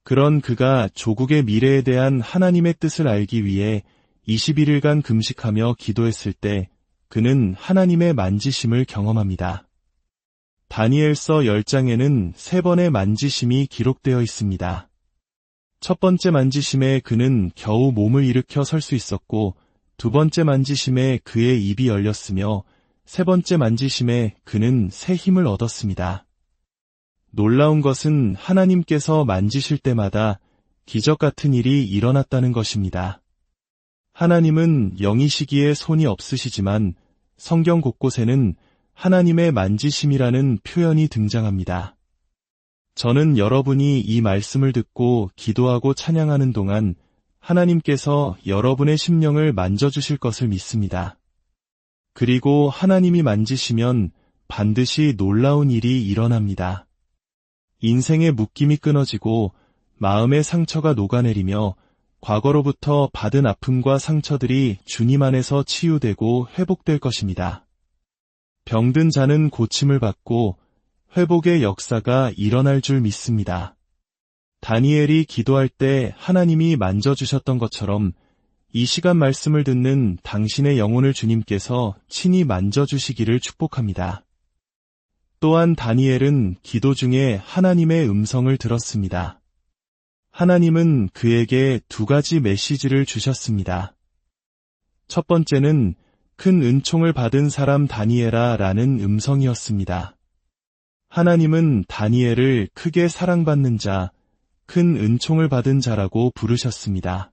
그런 그가 조국의 미래에 대한 하나님의 뜻을 알기 위해 21일간 금식하며 기도했을 때 그는 하나님의 만지심을 경험합니다. 다니엘서 10장에는 3번의 만지심이 기록되어 있습니다. 첫 번째 만지심에 그는 겨우 몸을 일으켜 설 수 있었고 두 번째 만지심에 그의 입이 열렸으며 세 번째 만지심에 그는 새 힘을 얻었습니다. 놀라운 것은 하나님께서 만지실 때마다 기적 같은 일이 일어났다는 것입니다. 하나님은 영이시기에 손이 없으시지만 성경 곳곳에는 하나님의 만지심이라는 표현이 등장합니다. 저는 여러분이 이 말씀을 듣고 기도하고 찬양하는 동안 하나님께서 여러분의 심령을 만져주실 것을 믿습니다. 그리고 하나님이 만지시면 반드시 놀라운 일이 일어납니다. 인생의 묶임이 끊어지고 마음의 상처가 녹아내리며 과거로부터 받은 아픔과 상처들이 주님 안에서 치유되고 회복될 것입니다. 병든 자는 고침을 받고 회복의 역사가 일어날 줄 믿습니다. 다니엘이 기도할 때 하나님이 만져주셨던 것처럼 이 시간 말씀을 듣는 당신의 영혼을 주님께서 친히 만져주시기를 축복합니다. 또한 다니엘은 기도 중에 하나님의 음성을 들었습니다. 하나님은 그에게 2가지 메시지를 주셨습니다. 첫 번째는 큰 은총을 받은 사람 다니엘아 라는 음성이었습니다. 하나님은 다니엘을 크게 사랑받는 자, 큰 은총을 받은 자라고 부르셨습니다.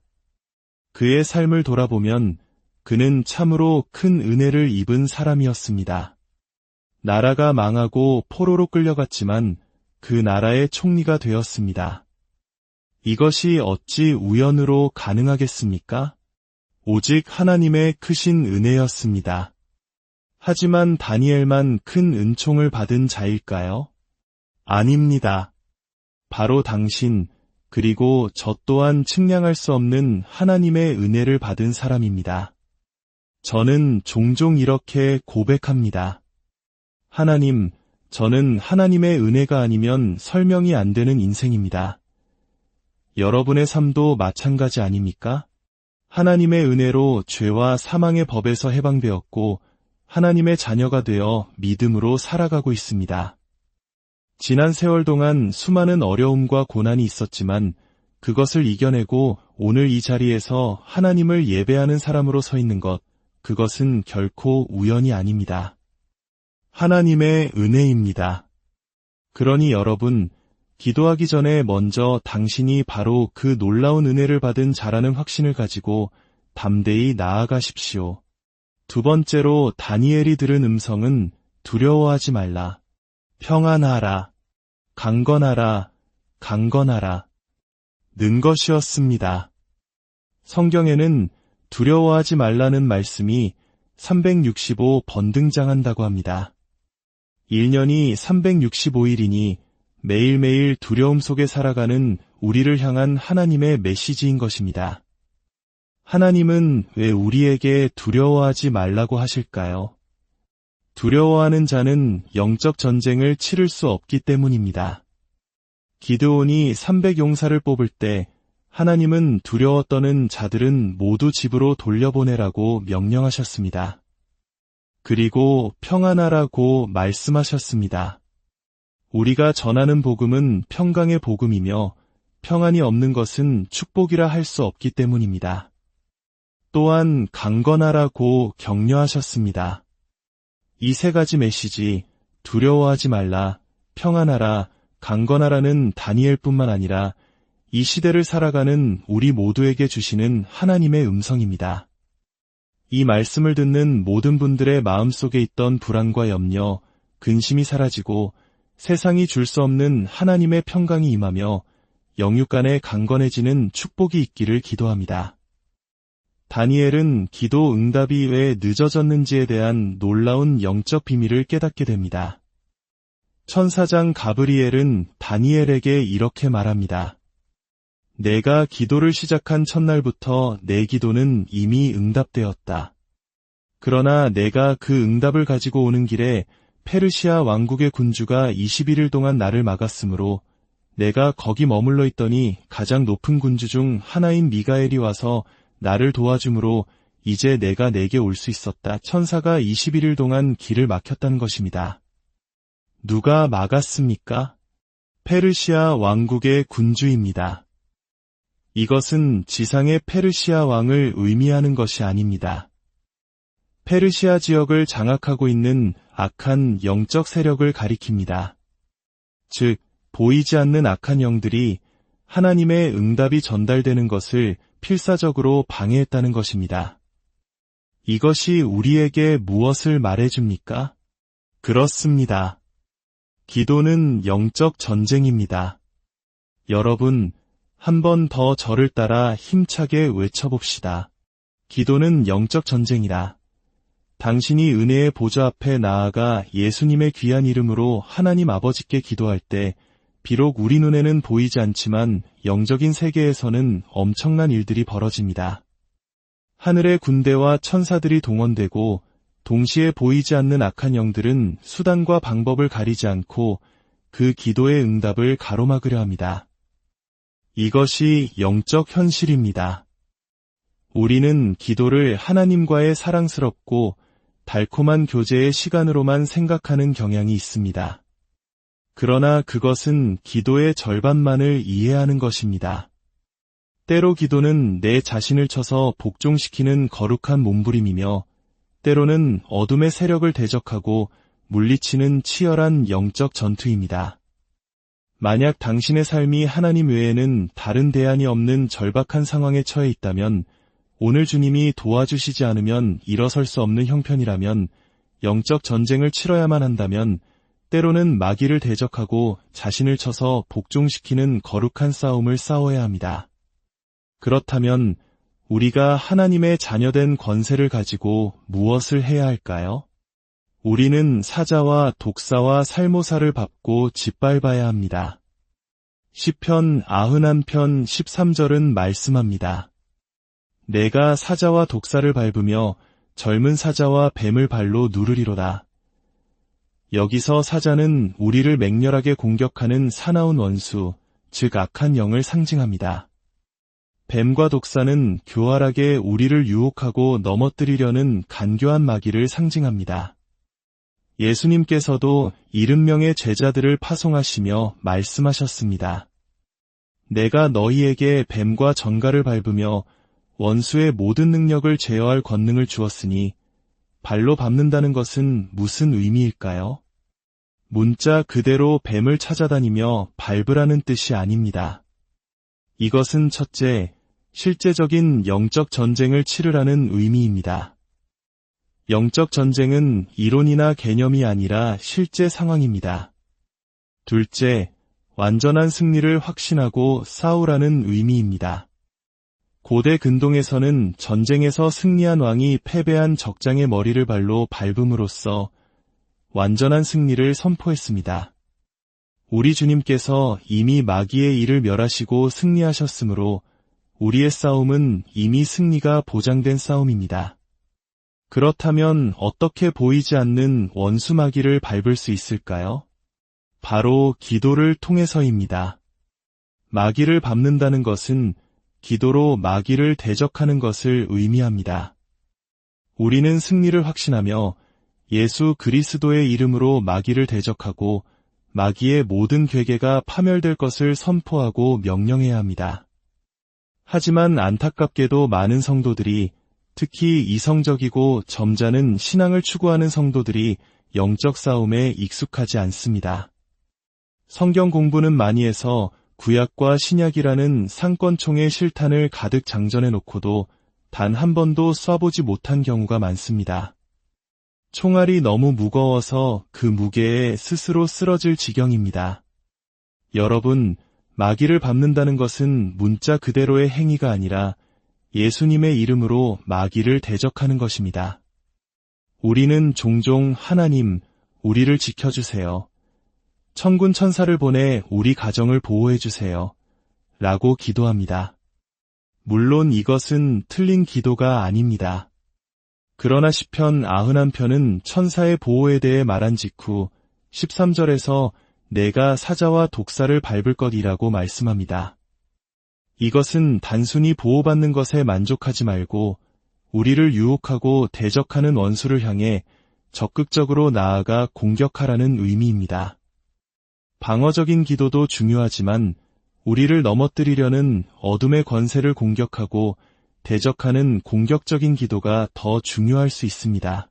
그의 삶을 돌아보면 그는 참으로 큰 은혜를 입은 사람이었습니다. 나라가 망하고 포로로 끌려갔지만 그 나라의 총리가 되었습니다. 이것이 어찌 우연으로 가능하겠습니까? 오직 하나님의 크신 은혜였습니다. 하지만 다니엘만 큰 은총을 받은 자일까요? 아닙니다. 바로 당신, 그리고 저 또한 측량할 수 없는 하나님의 은혜를 받은 사람입니다. 저는 종종 이렇게 고백합니다. 하나님, 저는 하나님의 은혜가 아니면 설명이 안 되는 인생입니다. 여러분의 삶도 마찬가지 아닙니까? 하나님의 은혜로 죄와 사망의 법에서 해방되었고 하나님의 자녀가 되어 믿음으로 살아가고 있습니다. 지난 세월 동안 수많은 어려움과 고난이 있었지만 그것을 이겨내고 오늘 이 자리에서 하나님을 예배하는 사람으로 서 있는 것, 그것은 결코 우연이 아닙니다. 하나님의 은혜입니다. 그러니 여러분, 기도하기 전에 먼저 당신이 바로 그 놀라운 은혜를 받은 자라는 확신을 가지고 담대히 나아가십시오. 두 번째로 다니엘이 들은 음성은 두려워하지 말라. 평안하라. 강건하라. 강건하라. 는 것이었습니다. 성경에는 두려워하지 말라는 말씀이 365번 등장한다고 합니다. 1년이 365일이니 매일매일 두려움 속에 살아가는 우리를 향한 하나님의 메시지인 것입니다. 하나님은 왜 우리에게 두려워하지 말라고 하실까요? 두려워하는 자는 영적 전쟁을 치를 수 없기 때문입니다. 기드온이 300용사를 뽑을 때 하나님은 두려워 떠는 자들은 모두 집으로 돌려보내라고 명령하셨습니다. 그리고 평안하라고 말씀하셨습니다. 우리가 전하는 복음은 평강의 복음이며 평안이 없는 것은 축복이라 할 수 없기 때문입니다. 또한 강건하라고 격려하셨습니다. 이 세 가지 메시지, 두려워하지 말라, 평안하라, 강건하라는 다니엘뿐만 아니라 이 시대를 살아가는 우리 모두에게 주시는 하나님의 음성입니다. 이 말씀을 듣는 모든 분들의 마음속에 있던 불안과 염려, 근심이 사라지고 세상이 줄 수 없는 하나님의 평강이 임하며 영육간에 강건해지는 축복이 있기를 기도합니다. 다니엘은 기도 응답이 왜 늦어졌는지에 대한 놀라운 영적 비밀을 깨닫게 됩니다. 천사장 가브리엘은 다니엘에게 이렇게 말합니다. 내가 기도를 시작한 첫날부터 내 기도는 이미 응답되었다. 그러나 내가 그 응답을 가지고 오는 길에 페르시아 왕국의 군주가 21일 동안 나를 막았으므로 내가 거기 머물러 있더니 가장 높은 군주 중 하나인 미가엘이 와서 나를 도와주므로 이제 내가 내게 올 수 있었다. 천사가 21일 동안 길을 막혔다는 것입니다. 누가 막았습니까? 페르시아 왕국의 군주입니다. 이것은 지상의 페르시아 왕을 의미하는 것이 아닙니다. 페르시아 지역을 장악하고 있는 악한 영적 세력을 가리킵니다. 즉, 보이지 않는 악한 영들이 하나님의 응답이 전달되는 것을 필사적으로 방해했다는 것입니다. 이것이 우리에게 무엇을 말해줍니까? 그렇습니다. 기도는 영적 전쟁입니다. 여러분, 한 번 더 저를 따라 힘차게 외쳐봅시다. 기도는 영적 전쟁이라. 당신이 은혜의 보좌 앞에 나아가 예수님의 귀한 이름으로 하나님 아버지께 기도할 때 비록 우리 눈에는 보이지 않지만 영적인 세계에서는 엄청난 일들이 벌어집니다. 하늘의 군대와 천사들이 동원되고 동시에 보이지 않는 악한 영들은 수단과 방법을 가리지 않고 그 기도의 응답을 가로막으려 합니다. 이것이 영적 현실입니다. 우리는 기도를 하나님과의 사랑스럽고 달콤한 교제의 시간으로만 생각하는 경향이 있습니다. 그러나 그것은 기도의 절반만을 이해하는 것입니다. 때로 기도는 내 자신을 쳐서 복종시키는 거룩한 몸부림이며 때로는 어둠의 세력을 대적하고 물리치는 치열한 영적 전투입니다. 만약 당신의 삶이 하나님 외에는 다른 대안이 없는 절박한 상황에 처해 있다면, 오늘 주님이 도와주시지 않으면 일어설 수 없는 형편이라면, 영적 전쟁을 치러야만 한다면 때로는 마귀를 대적하고 자신을 쳐서 복종시키는 거룩한 싸움을 싸워야 합니다. 그렇다면 우리가 하나님의 자녀된 권세를 가지고 무엇을 해야 할까요? 우리는 사자와 독사와 살모사를 밟고 짓밟아야 합니다. 시편 91편 13절은 말씀합니다. 내가 사자와 독사를 밟으며 젊은 사자와 뱀을 발로 누르리로다. 여기서 사자는 우리를 맹렬하게 공격하는 사나운 원수, 즉 악한 영을 상징합니다. 뱀과 독사는 교활하게 우리를 유혹하고 넘어뜨리려는 간교한 마귀를 상징합니다. 예수님께서도 70명의 제자들을 파송하시며 말씀하셨습니다. 내가 너희에게 뱀과 전갈을 밟으며 원수의 모든 능력을 제어할 권능을 주었으니 발로 밟는다는 것은 무슨 의미일까요? 문자 그대로 뱀을 찾아다니며 밟으라는 뜻이 아닙니다. 이것은 첫째, 실제적인 영적 전쟁을 치르라는 의미입니다. 영적 전쟁은 이론이나 개념이 아니라 실제 상황입니다. 둘째, 완전한 승리를 확신하고 싸우라는 의미입니다. 고대 근동에서는 전쟁에서 승리한 왕이 패배한 적장의 머리를 발로 밟음으로써 완전한 승리를 선포했습니다. 우리 주님께서 이미 마귀의 일을 멸하시고 승리하셨으므로 우리의 싸움은 이미 승리가 보장된 싸움입니다. 그렇다면 어떻게 보이지 않는 원수 마귀를 밟을 수 있을까요? 바로 기도를 통해서입니다. 마귀를 밟는다는 것은 기도로 마귀를 대적하는 것을 의미합니다. 우리는 승리를 확신하며 예수 그리스도의 이름으로 마귀를 대적하고 마귀의 모든 괴계가 파멸될 것을 선포하고 명령해야 합니다. 하지만 안타깝게도 많은 성도들이, 특히 이성적이고 점잖은 신앙을 추구하는 성도들이 영적 싸움에 익숙하지 않습니다. 성경 공부는 많이 해서 구약과 신약이라는 상권총의 실탄을 가득 장전해 놓고도 단 한 번도 쏴보지 못한 경우가 많습니다. 총알이 너무 무거워서 그 무게에 스스로 쓰러질 지경입니다. 여러분, 마귀를 밟는다는 것은 문자 그대로의 행위가 아니라 예수님의 이름으로 마귀를 대적하는 것입니다. 우리는 종종 하나님, 우리를 지켜주세요. 천군 천사를 보내 우리 가정을 보호해주세요. 라고 기도합니다. 물론 이것은 틀린 기도가 아닙니다. 그러나 시편 91편은 천사의 보호에 대해 말한 직후 13절에서 내가 사자와 독사를 밟을 것이라고 말씀합니다. 이것은 단순히 보호받는 것에 만족하지 말고 우리를 유혹하고 대적하는 원수를 향해 적극적으로 나아가 공격하라는 의미입니다. 방어적인 기도도 중요하지만 우리를 넘어뜨리려는 어둠의 권세를 공격하고 대적하는 공격적인 기도가 더 중요할 수 있습니다.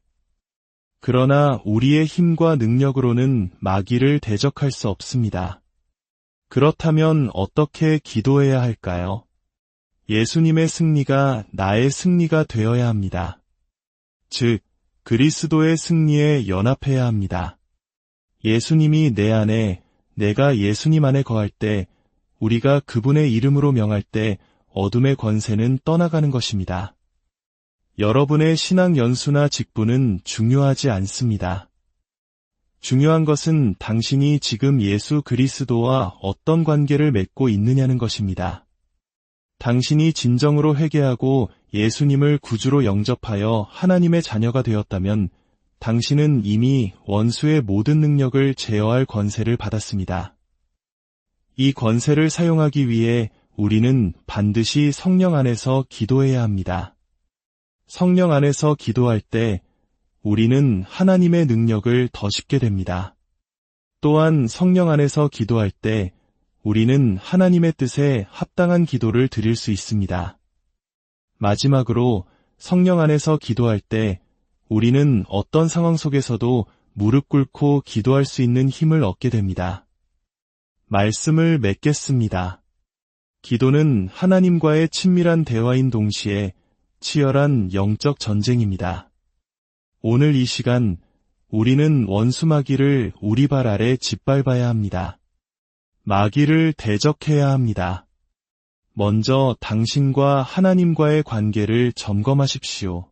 그러나 우리의 힘과 능력으로는 마귀를 대적할 수 없습니다. 그렇다면 어떻게 기도해야 할까요? 예수님의 승리가 나의 승리가 되어야 합니다. 즉, 그리스도의 승리에 연합해야 합니다. 예수님이 내 안에, 내가 예수님 안에 거할 때, 우리가 그분의 이름으로 명할 때 어둠의 권세는 떠나가는 것입니다. 여러분의 신앙 연수나 직분은 중요하지 않습니다. 중요한 것은 당신이 지금 예수 그리스도와 어떤 관계를 맺고 있느냐는 것입니다. 당신이 진정으로 회개하고 예수님을 구주로 영접하여 하나님의 자녀가 되었다면 당신은 이미 원수의 모든 능력을 제어할 권세를 받았습니다. 이 권세를 사용하기 위해 우리는 반드시 성령 안에서 기도해야 합니다. 성령 안에서 기도할 때 우리는 하나님의 능력을 더 쉽게 됩니다. 또한 성령 안에서 기도할 때 우리는 하나님의 뜻에 합당한 기도를 드릴 수 있습니다. 마지막으로 성령 안에서 기도할 때 우리는 어떤 상황 속에서도 무릎 꿇고 기도할 수 있는 힘을 얻게 됩니다. 말씀을 맺겠습니다. 기도는 하나님과의 친밀한 대화인 동시에 치열한 영적 전쟁입니다. 오늘 이 시간 우리는 원수 마귀를 우리 발 아래 짓밟아야 합니다. 마귀를 대적해야 합니다. 먼저 당신과 하나님과의 관계를 점검하십시오.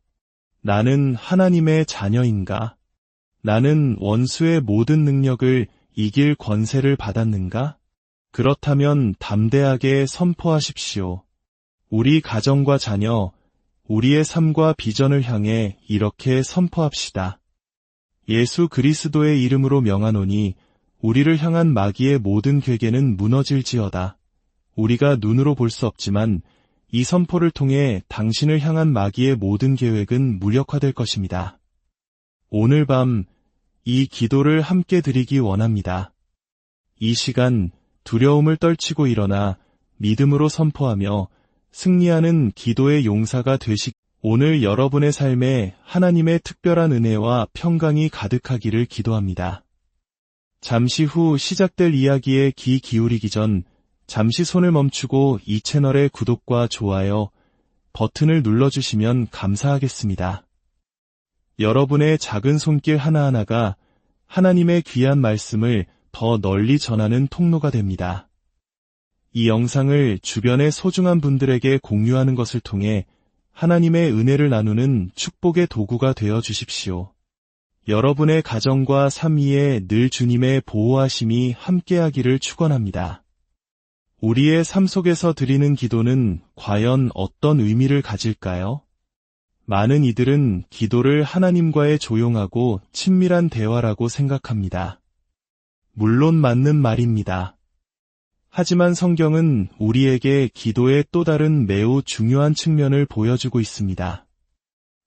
나는 하나님의 자녀인가? 나는 원수의 모든 능력을 이길 권세를 받았는가? 그렇다면 담대하게 선포하십시오. 우리 가정과 자녀, 우리의 삶과 비전을 향해 이렇게 선포합시다. 예수 그리스도의 이름으로 명하노니 우리를 향한 마귀의 모든 괴계는 무너질지어다. 우리가 눈으로 볼 수 없지만 이 선포를 통해 당신을 향한 마귀의 모든 계획은 무력화될 것입니다. 오늘 밤 이 기도를 함께 드리기 원합니다. 이 시간 두려움을 떨치고 일어나 믿음으로 선포하며 승리하는 기도의 용사가 오늘 여러분의 삶에 하나님의 특별한 은혜와 평강이 가득하기를 기도합니다. 잠시 후 시작될 이야기에 귀 기울이기 전 잠시 손을 멈추고 이 채널의 구독과 좋아요 버튼을 눌러주시면 감사하겠습니다. 여러분의 작은 손길 하나하나가 하나님의 귀한 말씀을 더 널리 전하는 통로가 됩니다. 이 영상을 주변의 소중한 분들에게 공유하는 것을 통해 하나님의 은혜를 나누는 축복의 도구가 되어 주십시오. 여러분의 가정과 삶 위에 늘 주님의 보호하심이 함께하기를 축원합니다. 우리의 삶 속에서 드리는 기도는 과연 어떤 의미를 가질까요? 많은 이들은 기도를 하나님과의 조용하고 친밀한 대화라고 생각합니다. 물론 맞는 말입니다. 하지만 성경은 우리에게 기도의 또 다른 매우 중요한 측면을 보여주고 있습니다.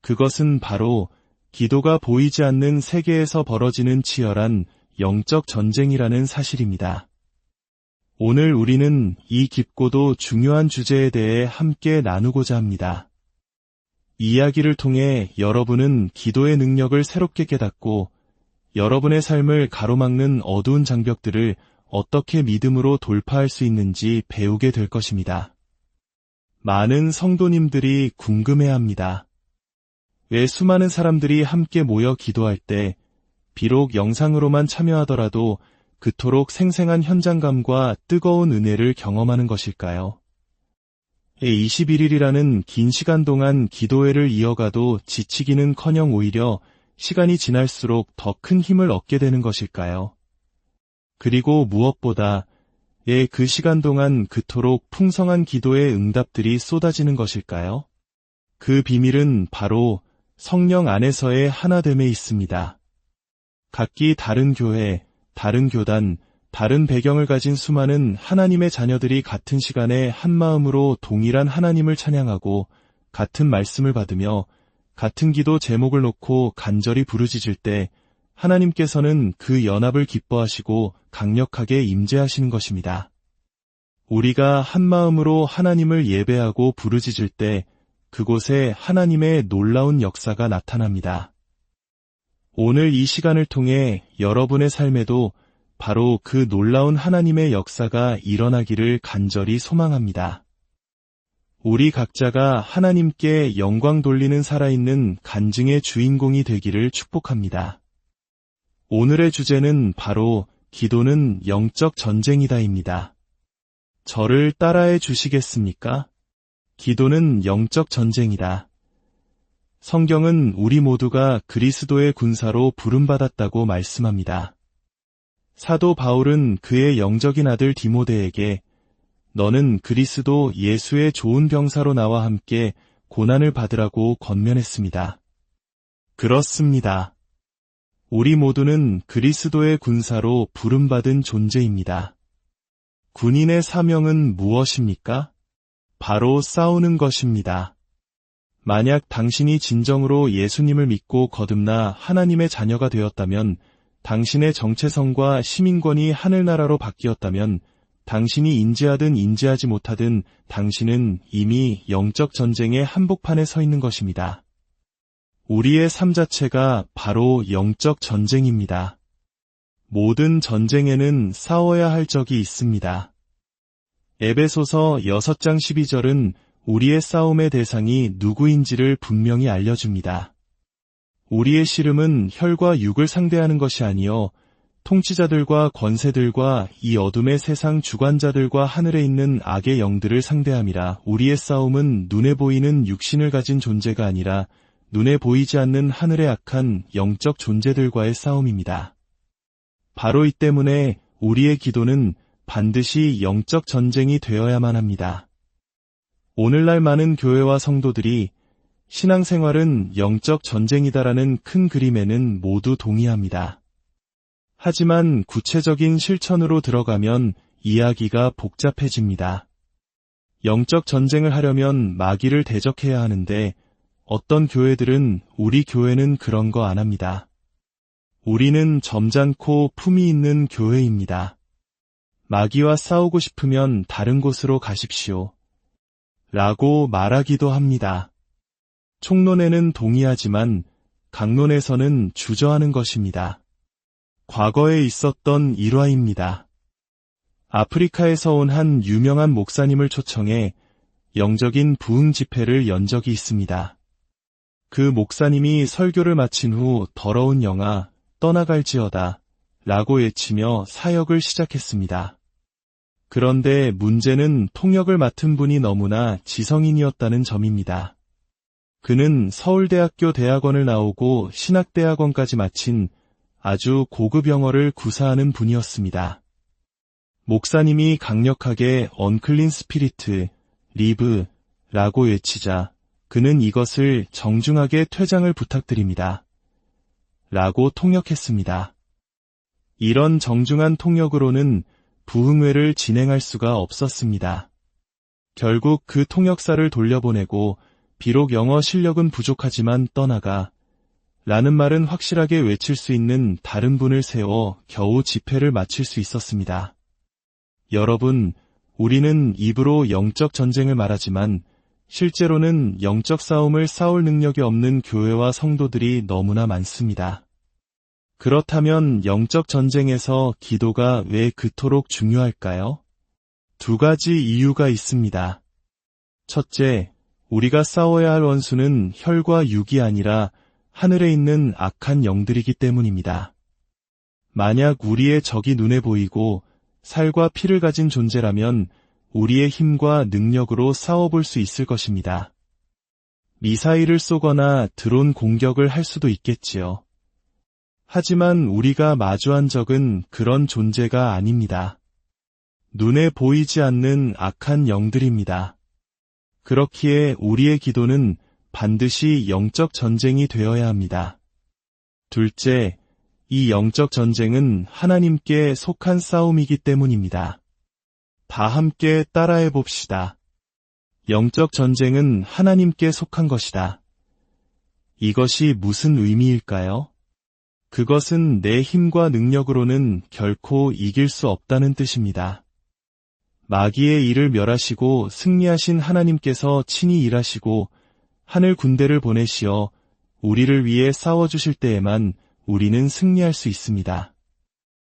그것은 바로 기도가 보이지 않는 세계에서 벌어지는 치열한 영적 전쟁이라는 사실입니다. 오늘 우리는 이 깊고도 중요한 주제에 대해 함께 나누고자 합니다. 이 이야기를 통해 여러분은 기도의 능력을 새롭게 깨닫고 여러분의 삶을 가로막는 어두운 장벽들을 어떻게 믿음으로 돌파할 수 있는지 배우게 될 것입니다. 많은 성도님들이 궁금해합니다. 왜 수많은 사람들이 함께 모여 기도할 때 비록 영상으로만 참여하더라도 그토록 생생한 현장감과 뜨거운 은혜를 경험하는 것일까요? 21일이라는 긴 시간 동안 기도회를 이어가도 지치기는커녕 오히려 시간이 지날수록 더 큰 힘을 얻게 되는 것일까요? 그리고 무엇보다 그 시간 동안 그토록 풍성한 기도의 응답들이 쏟아지는 것일까요? 그 비밀은 바로 성령 안에서의 하나됨에 있습니다. 각기 다른 교회, 다른 교단, 다른 배경을 가진 수많은 하나님의 자녀들이 같은 시간에 한마음으로 동일한 하나님을 찬양하고 같은 말씀을 받으며 같은 기도 제목을 놓고 간절히 부르짖을 때 하나님께서는 그 연합을 기뻐하시고 강력하게 임재하시는 것입니다. 우리가 한마음으로 하나님을 예배하고 부르짖을 때 그곳에 하나님의 놀라운 역사가 나타납니다. 오늘 이 시간을 통해 여러분의 삶에도 바로 그 놀라운 하나님의 역사가 일어나기를 간절히 소망합니다. 우리 각자가 하나님께 영광 돌리는 살아있는 간증의 주인공이 되기를 축복합니다. 오늘의 주제는 바로 기도는 영적 전쟁이다입니다. 저를 따라해 주시겠습니까? 기도는 영적 전쟁이다. 성경은 우리 모두가 그리스도의 군사로 부름받았다고 말씀합니다. 사도 바울은 그의 영적인 아들 디모데에게 너는 그리스도 예수의 좋은 병사로 나와 함께 고난을 받으라고 권면했습니다. 그렇습니다. 우리 모두는 그리스도의 군사로 부름받은 존재입니다. 군인의 사명은 무엇입니까? 바로 싸우는 것입니다. 만약 당신이 진정으로 예수님을 믿고 거듭나 하나님의 자녀가 되었다면, 당신의 정체성과 시민권이 하늘나라로 바뀌었다면, 당신이 인지하든 인지하지 못하든 당신은 이미 영적 전쟁의 한복판에 서 있는 것입니다. 우리의 삶 자체가 바로 영적 전쟁입니다. 모든 전쟁에는 싸워야 할 적이 있습니다. 에베소서 6장 12절은 우리의 싸움의 대상이 누구인지를 분명히 알려줍니다. 우리의 씨름은 혈과 육을 상대하는 것이 아니요 통치자들과 권세들과 이 어둠의 세상 주관자들과 하늘에 있는 악의 영들을 상대함이라. 우리의 싸움은 눈에 보이는 육신을 가진 존재가 아니라 눈에 보이지 않는 하늘의 악한 영적 존재들과의 싸움입니다. 바로 이 때문에 우리의 기도는 반드시 영적 전쟁이 되어야만 합니다. 오늘날 많은 교회와 성도들이 신앙생활은 영적 전쟁이다라는 큰 그림에는 모두 동의합니다. 하지만 구체적인 실천으로 들어가면 이야기가 복잡해집니다. 영적 전쟁을 하려면 마귀를 대적해야 하는데 어떤 교회들은 우리 교회는 그런 거 안 합니다. 우리는 점잖고 품위 있는 교회입니다. 마귀와 싸우고 싶으면 다른 곳으로 가십시오. 라고 말하기도 합니다. 총론에는 동의하지만 강론에서는 주저하는 것입니다. 과거에 있었던 일화입니다. 아프리카에서 온 한 유명한 목사님을 초청해 영적인 부흥 집회를 연 적이 있습니다. 그 목사님이 설교를 마친 후 더러운 영아 떠나갈지어다 라고 외치며 사역을 시작했습니다. 그런데 문제는 통역을 맡은 분이 너무나 지성인이었다는 점입니다. 그는 서울대학교 대학원을 나오고 신학대학원까지 마친 아주 고급 영어를 구사하는 분이었습니다. 목사님이 강력하게 언클린 스피리트, 리브 라고 외치자 그는 이것을 정중하게 퇴장을 부탁드립니다. 라고 통역했습니다. 이런 정중한 통역으로는 부흥회를 진행할 수가 없었습니다. 결국 그 통역사를 돌려보내고 비록 영어 실력은 부족하지만 떠나가 라는 말은 확실하게 외칠 수 있는 다른 분을 세워 겨우 집회를 마칠 수 있었습니다. 여러분, 우리는 입으로 영적 전쟁을 말하지만 실제로는 영적 싸움을 싸울 능력이 없는 교회와 성도들이 너무나 많습니다. 그렇다면 영적 전쟁에서 기도가 왜 그토록 중요할까요? 두 가지 이유가 있습니다. 첫째, 우리가 싸워야 할 원수는 혈과 육이 아니라 하늘에 있는 악한 영들이기 때문입니다. 만약 우리의 적이 눈에 보이고 살과 피를 가진 존재라면 우리의 힘과 능력으로 싸워볼 수 있을 것입니다. 미사일을 쏘거나 드론 공격을 할 수도 있겠지요. 하지만 우리가 마주한 적은 그런 존재가 아닙니다. 눈에 보이지 않는 악한 영들입니다. 그렇기에 우리의 기도는 반드시 영적 전쟁이 되어야 합니다. 둘째, 이 영적 전쟁은 하나님께 속한 싸움이기 때문입니다. 다 함께 따라해 봅시다. 영적 전쟁은 하나님께 속한 것이다. 이것이 무슨 의미일까요? 그것은 내 힘과 능력으로는 결코 이길 수 없다는 뜻입니다. 마귀의 일을 멸하시고 승리하신 하나님께서 친히 일하시고 하늘 군대를 보내시어 우리를 위해 싸워주실 때에만 우리는 승리할 수 있습니다.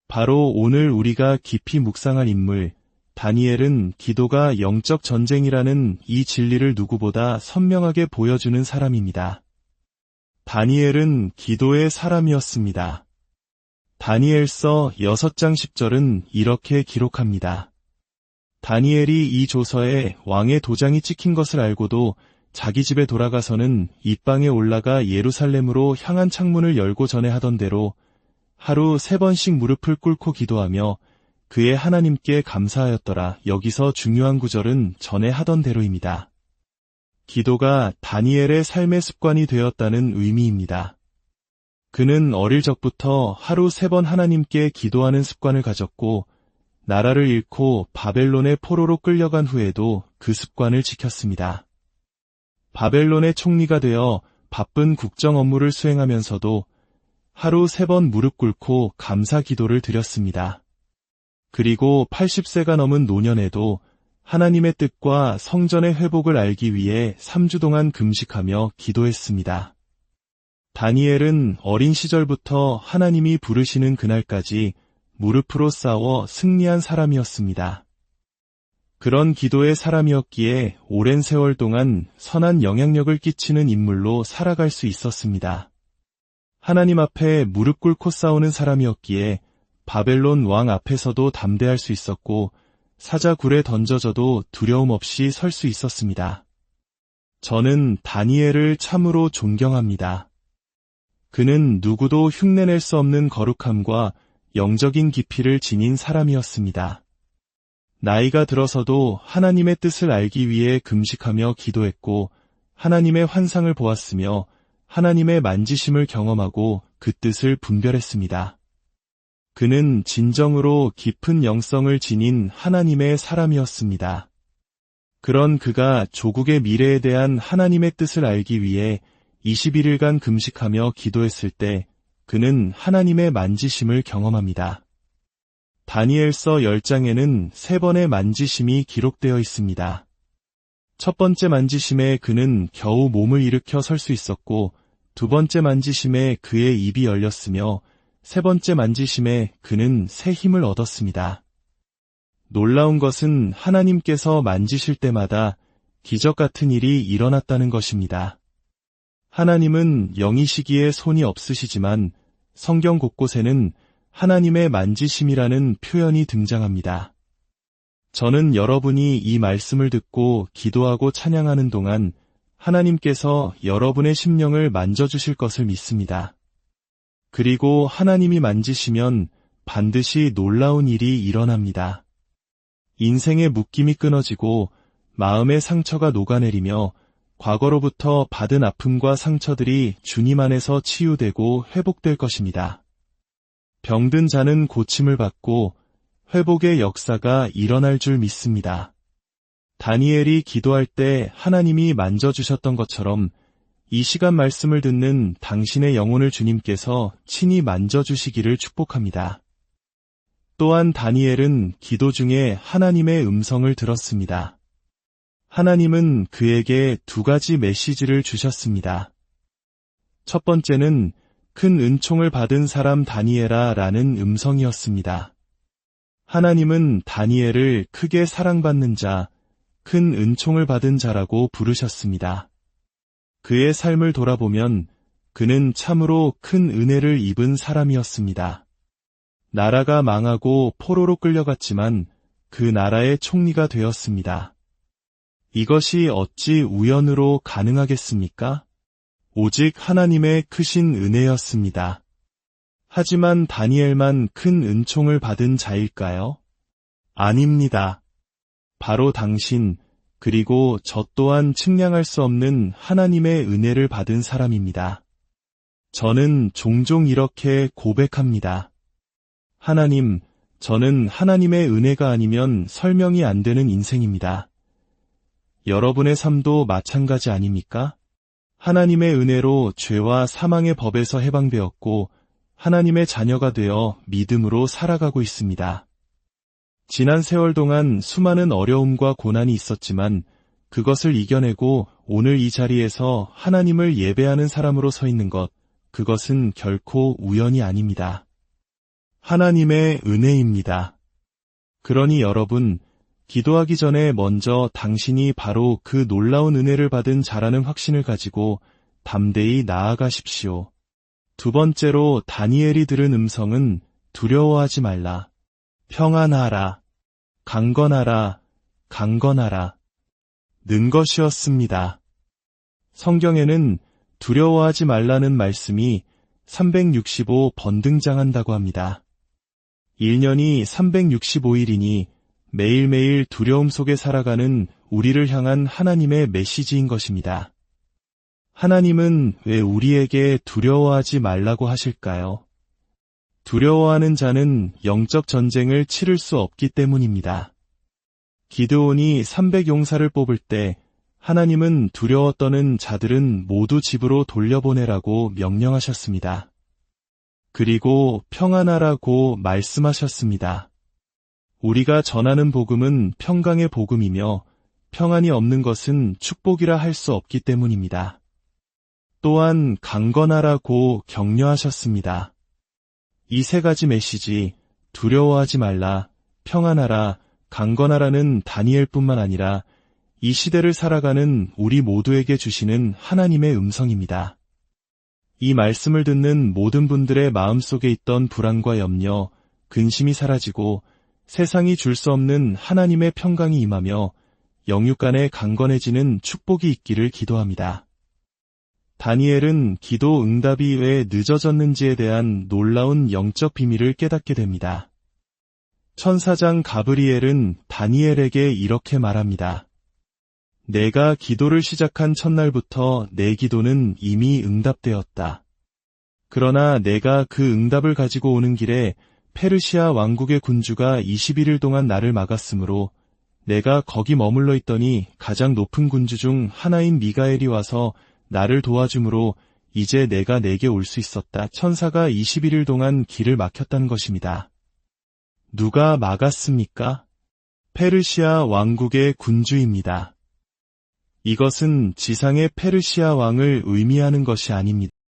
바로 오늘 우리가 깊이 묵상할 인물, 다니엘은 기도가 영적 전쟁이라는 이 진리를 누구보다 선명하게 보여주는 사람입니다. 다니엘은 기도의 사람이었습니다. 다니엘서 6장 10절은 이렇게 기록합니다. 다니엘이 이 조서에 왕의 도장이 찍힌 것을 알고도 자기 집에 돌아가서는 입방에 올라가 예루살렘으로 향한 창문을 열고 전에 하던 대로 하루 3번씩 무릎을 꿇고 기도하며 그의 하나님께 감사하였더라. 여기서 중요한 구절은 전에 하던 대로입니다. 기도가 다니엘의 삶의 습관이 되었다는 의미입니다. 그는 어릴 적부터 하루 3번 하나님께 기도하는 습관을 가졌고 나라를 잃고 바벨론의 포로로 끌려간 후에도 그 습관을 지켰습니다. 바벨론의 총리가 되어 바쁜 국정 업무를 수행하면서도 하루 3번 무릎 꿇고 감사 기도를 드렸습니다. 그리고 80세가 넘은 노년에도 하나님의 뜻과 성전의 회복을 알기 위해 3주 동안 금식하며 기도했습니다. 다니엘은 어린 시절부터 하나님이 부르시는 그날까지 무릎으로 싸워 승리한 사람이었습니다. 그런 기도의 사람이었기에 오랜 세월 동안 선한 영향력을 끼치는 인물로 살아갈 수 있었습니다. 하나님 앞에 무릎 꿇고 싸우는 사람이었기에 바벨론 왕 앞에서도 담대할 수 있었고 사자굴에 던져져도 두려움 없이 설 수 있었습니다. 저는 다니엘을 참으로 존경합니다. 그는 누구도 흉내낼 수 없는 거룩함과 영적인 깊이를 지닌 사람이었습니다. 나이가 들어서도 하나님의 뜻을 알기 위해 금식하며 기도했고 하나님의 환상을 보았으며 하나님의 만지심을 경험하고 그 뜻을 분별했습니다. 그는 진정으로 깊은 영성을 지닌 하나님의 사람이었습니다. 그런 그가 조국의 미래에 대한 하나님의 뜻을 알기 위해 21일간 금식하며 기도했을 때 그는 하나님의 만지심을 경험합니다. 다니엘서 10장에는 3번의 만지심이 기록되어 있습니다. 첫 번째 만지심에 그는 겨우 몸을 일으켜 설 수 있었고, 두 번째 만지심에 그의 입이 열렸으며, 세 번째 만지심에 그는 새 힘을 얻었습니다. 놀라운 것은 하나님께서 만지실 때마다 기적 같은 일이 일어났다는 것입니다. 하나님은 영이시기에 손이 없으시지만 성경 곳곳에는 하나님의 만지심이라는 표현이 등장합니다. 저는 여러분이 이 말씀을 듣고 기도하고 찬양하는 동안 하나님께서 여러분의 심령을 만져주실 것을 믿습니다. 그리고 하나님이 만지시면 반드시 놀라운 일이 일어납니다. 인생의 묶임이 끊어지고 마음의 상처가 녹아내리며 과거로부터 받은 아픔과 상처들이 주님 안에서 치유되고 회복될 것입니다. 병든 자는 고침을 받고 회복의 역사가 일어날 줄 믿습니다. 다니엘이 기도할 때 하나님이 만져주셨던 것처럼 이 시간 말씀을 듣는 당신의 영혼을 주님께서 친히 만져주시기를 축복합니다. 또한 다니엘은 기도 중에 하나님의 음성을 들었습니다. 하나님은 그에게 2가지 메시지를 주셨습니다. 첫 번째는 큰 은총을 받은 사람 다니엘아 라는 음성이었습니다. 하나님은 다니엘을 크게 사랑받는 자, 큰 은총을 받은 자라고 부르셨습니다. 그의 삶을 돌아보면 그는 참으로 큰 은혜를 입은 사람이었습니다. 나라가 망하고 포로로 끌려갔지만 그 나라의 총리가 되었습니다. 이것이 어찌 우연으로 가능하겠습니까? 오직 하나님의 크신 은혜였습니다. 하지만 다니엘만 큰 은총을 받은 자일까요? 아닙니다. 바로 당신, 그리고 저 또한 측량할 수 없는 하나님의 은혜를 받은 사람입니다. 저는 종종 이렇게 고백합니다. 하나님, 저는 하나님의 은혜가 아니면 설명이 안 되는 인생입니다. 여러분의 삶도 마찬가지 아닙니까? 하나님의 은혜로 죄와 사망의 법에서 해방되었고 하나님의 자녀가 되어 믿음으로 살아가고 있습니다. 지난 세월 동안 수많은 어려움과 고난이 있었지만 그것을 이겨내고 오늘 이 자리에서 하나님을 예배하는 사람으로 서 있는 것, 그것은 결코 우연이 아닙니다. 하나님의 은혜입니다. 그러니 여러분, 기도하기 전에 먼저 당신이 바로 그 놀라운 은혜를 받은 자라는 확신을 가지고 담대히 나아가십시오. 두 번째로 다니엘이 들은 음성은 두려워하지 말라. 평안하라. 강건하라. 강건하라. 는 것이었습니다. 성경에는 두려워하지 말라는 말씀이 365번 등장한다고 합니다. 1년이 365일이니 매일매일 두려움 속에 살아가는 우리를 향한 하나님의 메시지인 것입니다. 하나님은 왜 우리에게 두려워하지 말라고 하실까요? 두려워하는 자는 영적 전쟁을 치를 수 없기 때문입니다. 기드온이 300용사를 뽑을 때 하나님은 두려워 떠는 자들은 모두 집으로 돌려보내라고 명령하셨습니다. 그리고 평안하라고 말씀하셨습니다. 우리가 전하는 복음은 평강의 복음이며 평안이 없는 것은 축복이라 할 수 없기 때문입니다. 또한 강건하라고 격려하셨습니다. 이 3가지 메시지, 두려워하지 말라, 평안하라, 강건하라는 다니엘뿐만 아니라 이 시대를 살아가는 우리 모두에게 주시는 하나님의 음성입니다. 이 말씀을 듣는 모든 분들의 마음속에 있던 불안과 염려, 근심이 사라지고 세상이 줄 수 없는 하나님의 평강이 임하며 영육간에 강건해지는 축복이 있기를 기도합니다. 다니엘은 기도 응답이 왜 늦어졌는지에 대한 놀라운 영적 비밀을 깨닫게 됩니다. 천사장 가브리엘은 다니엘에게 이렇게 말합니다. 내가 기도를 시작한 첫날부터 내 기도는 이미 응답되었다. 그러나 내가 그 응답을 가지고 오는 길에 페르시아 왕국의 군주가 21일 동안 나를 막았으므로 내가 거기 머물러 있더니 가장 높은 군주 중 하나인 미가엘이 와서 나를 도와주므로 이제 내가 내게 올 수 있었다. 천사가 21일 동안 길을 막혔다는 것입니다. 누가 막았습니까? 페르시아 왕국의 군주입니다. 이것은 지상의 페르시아 왕을 의미하는 것이 아닙니다.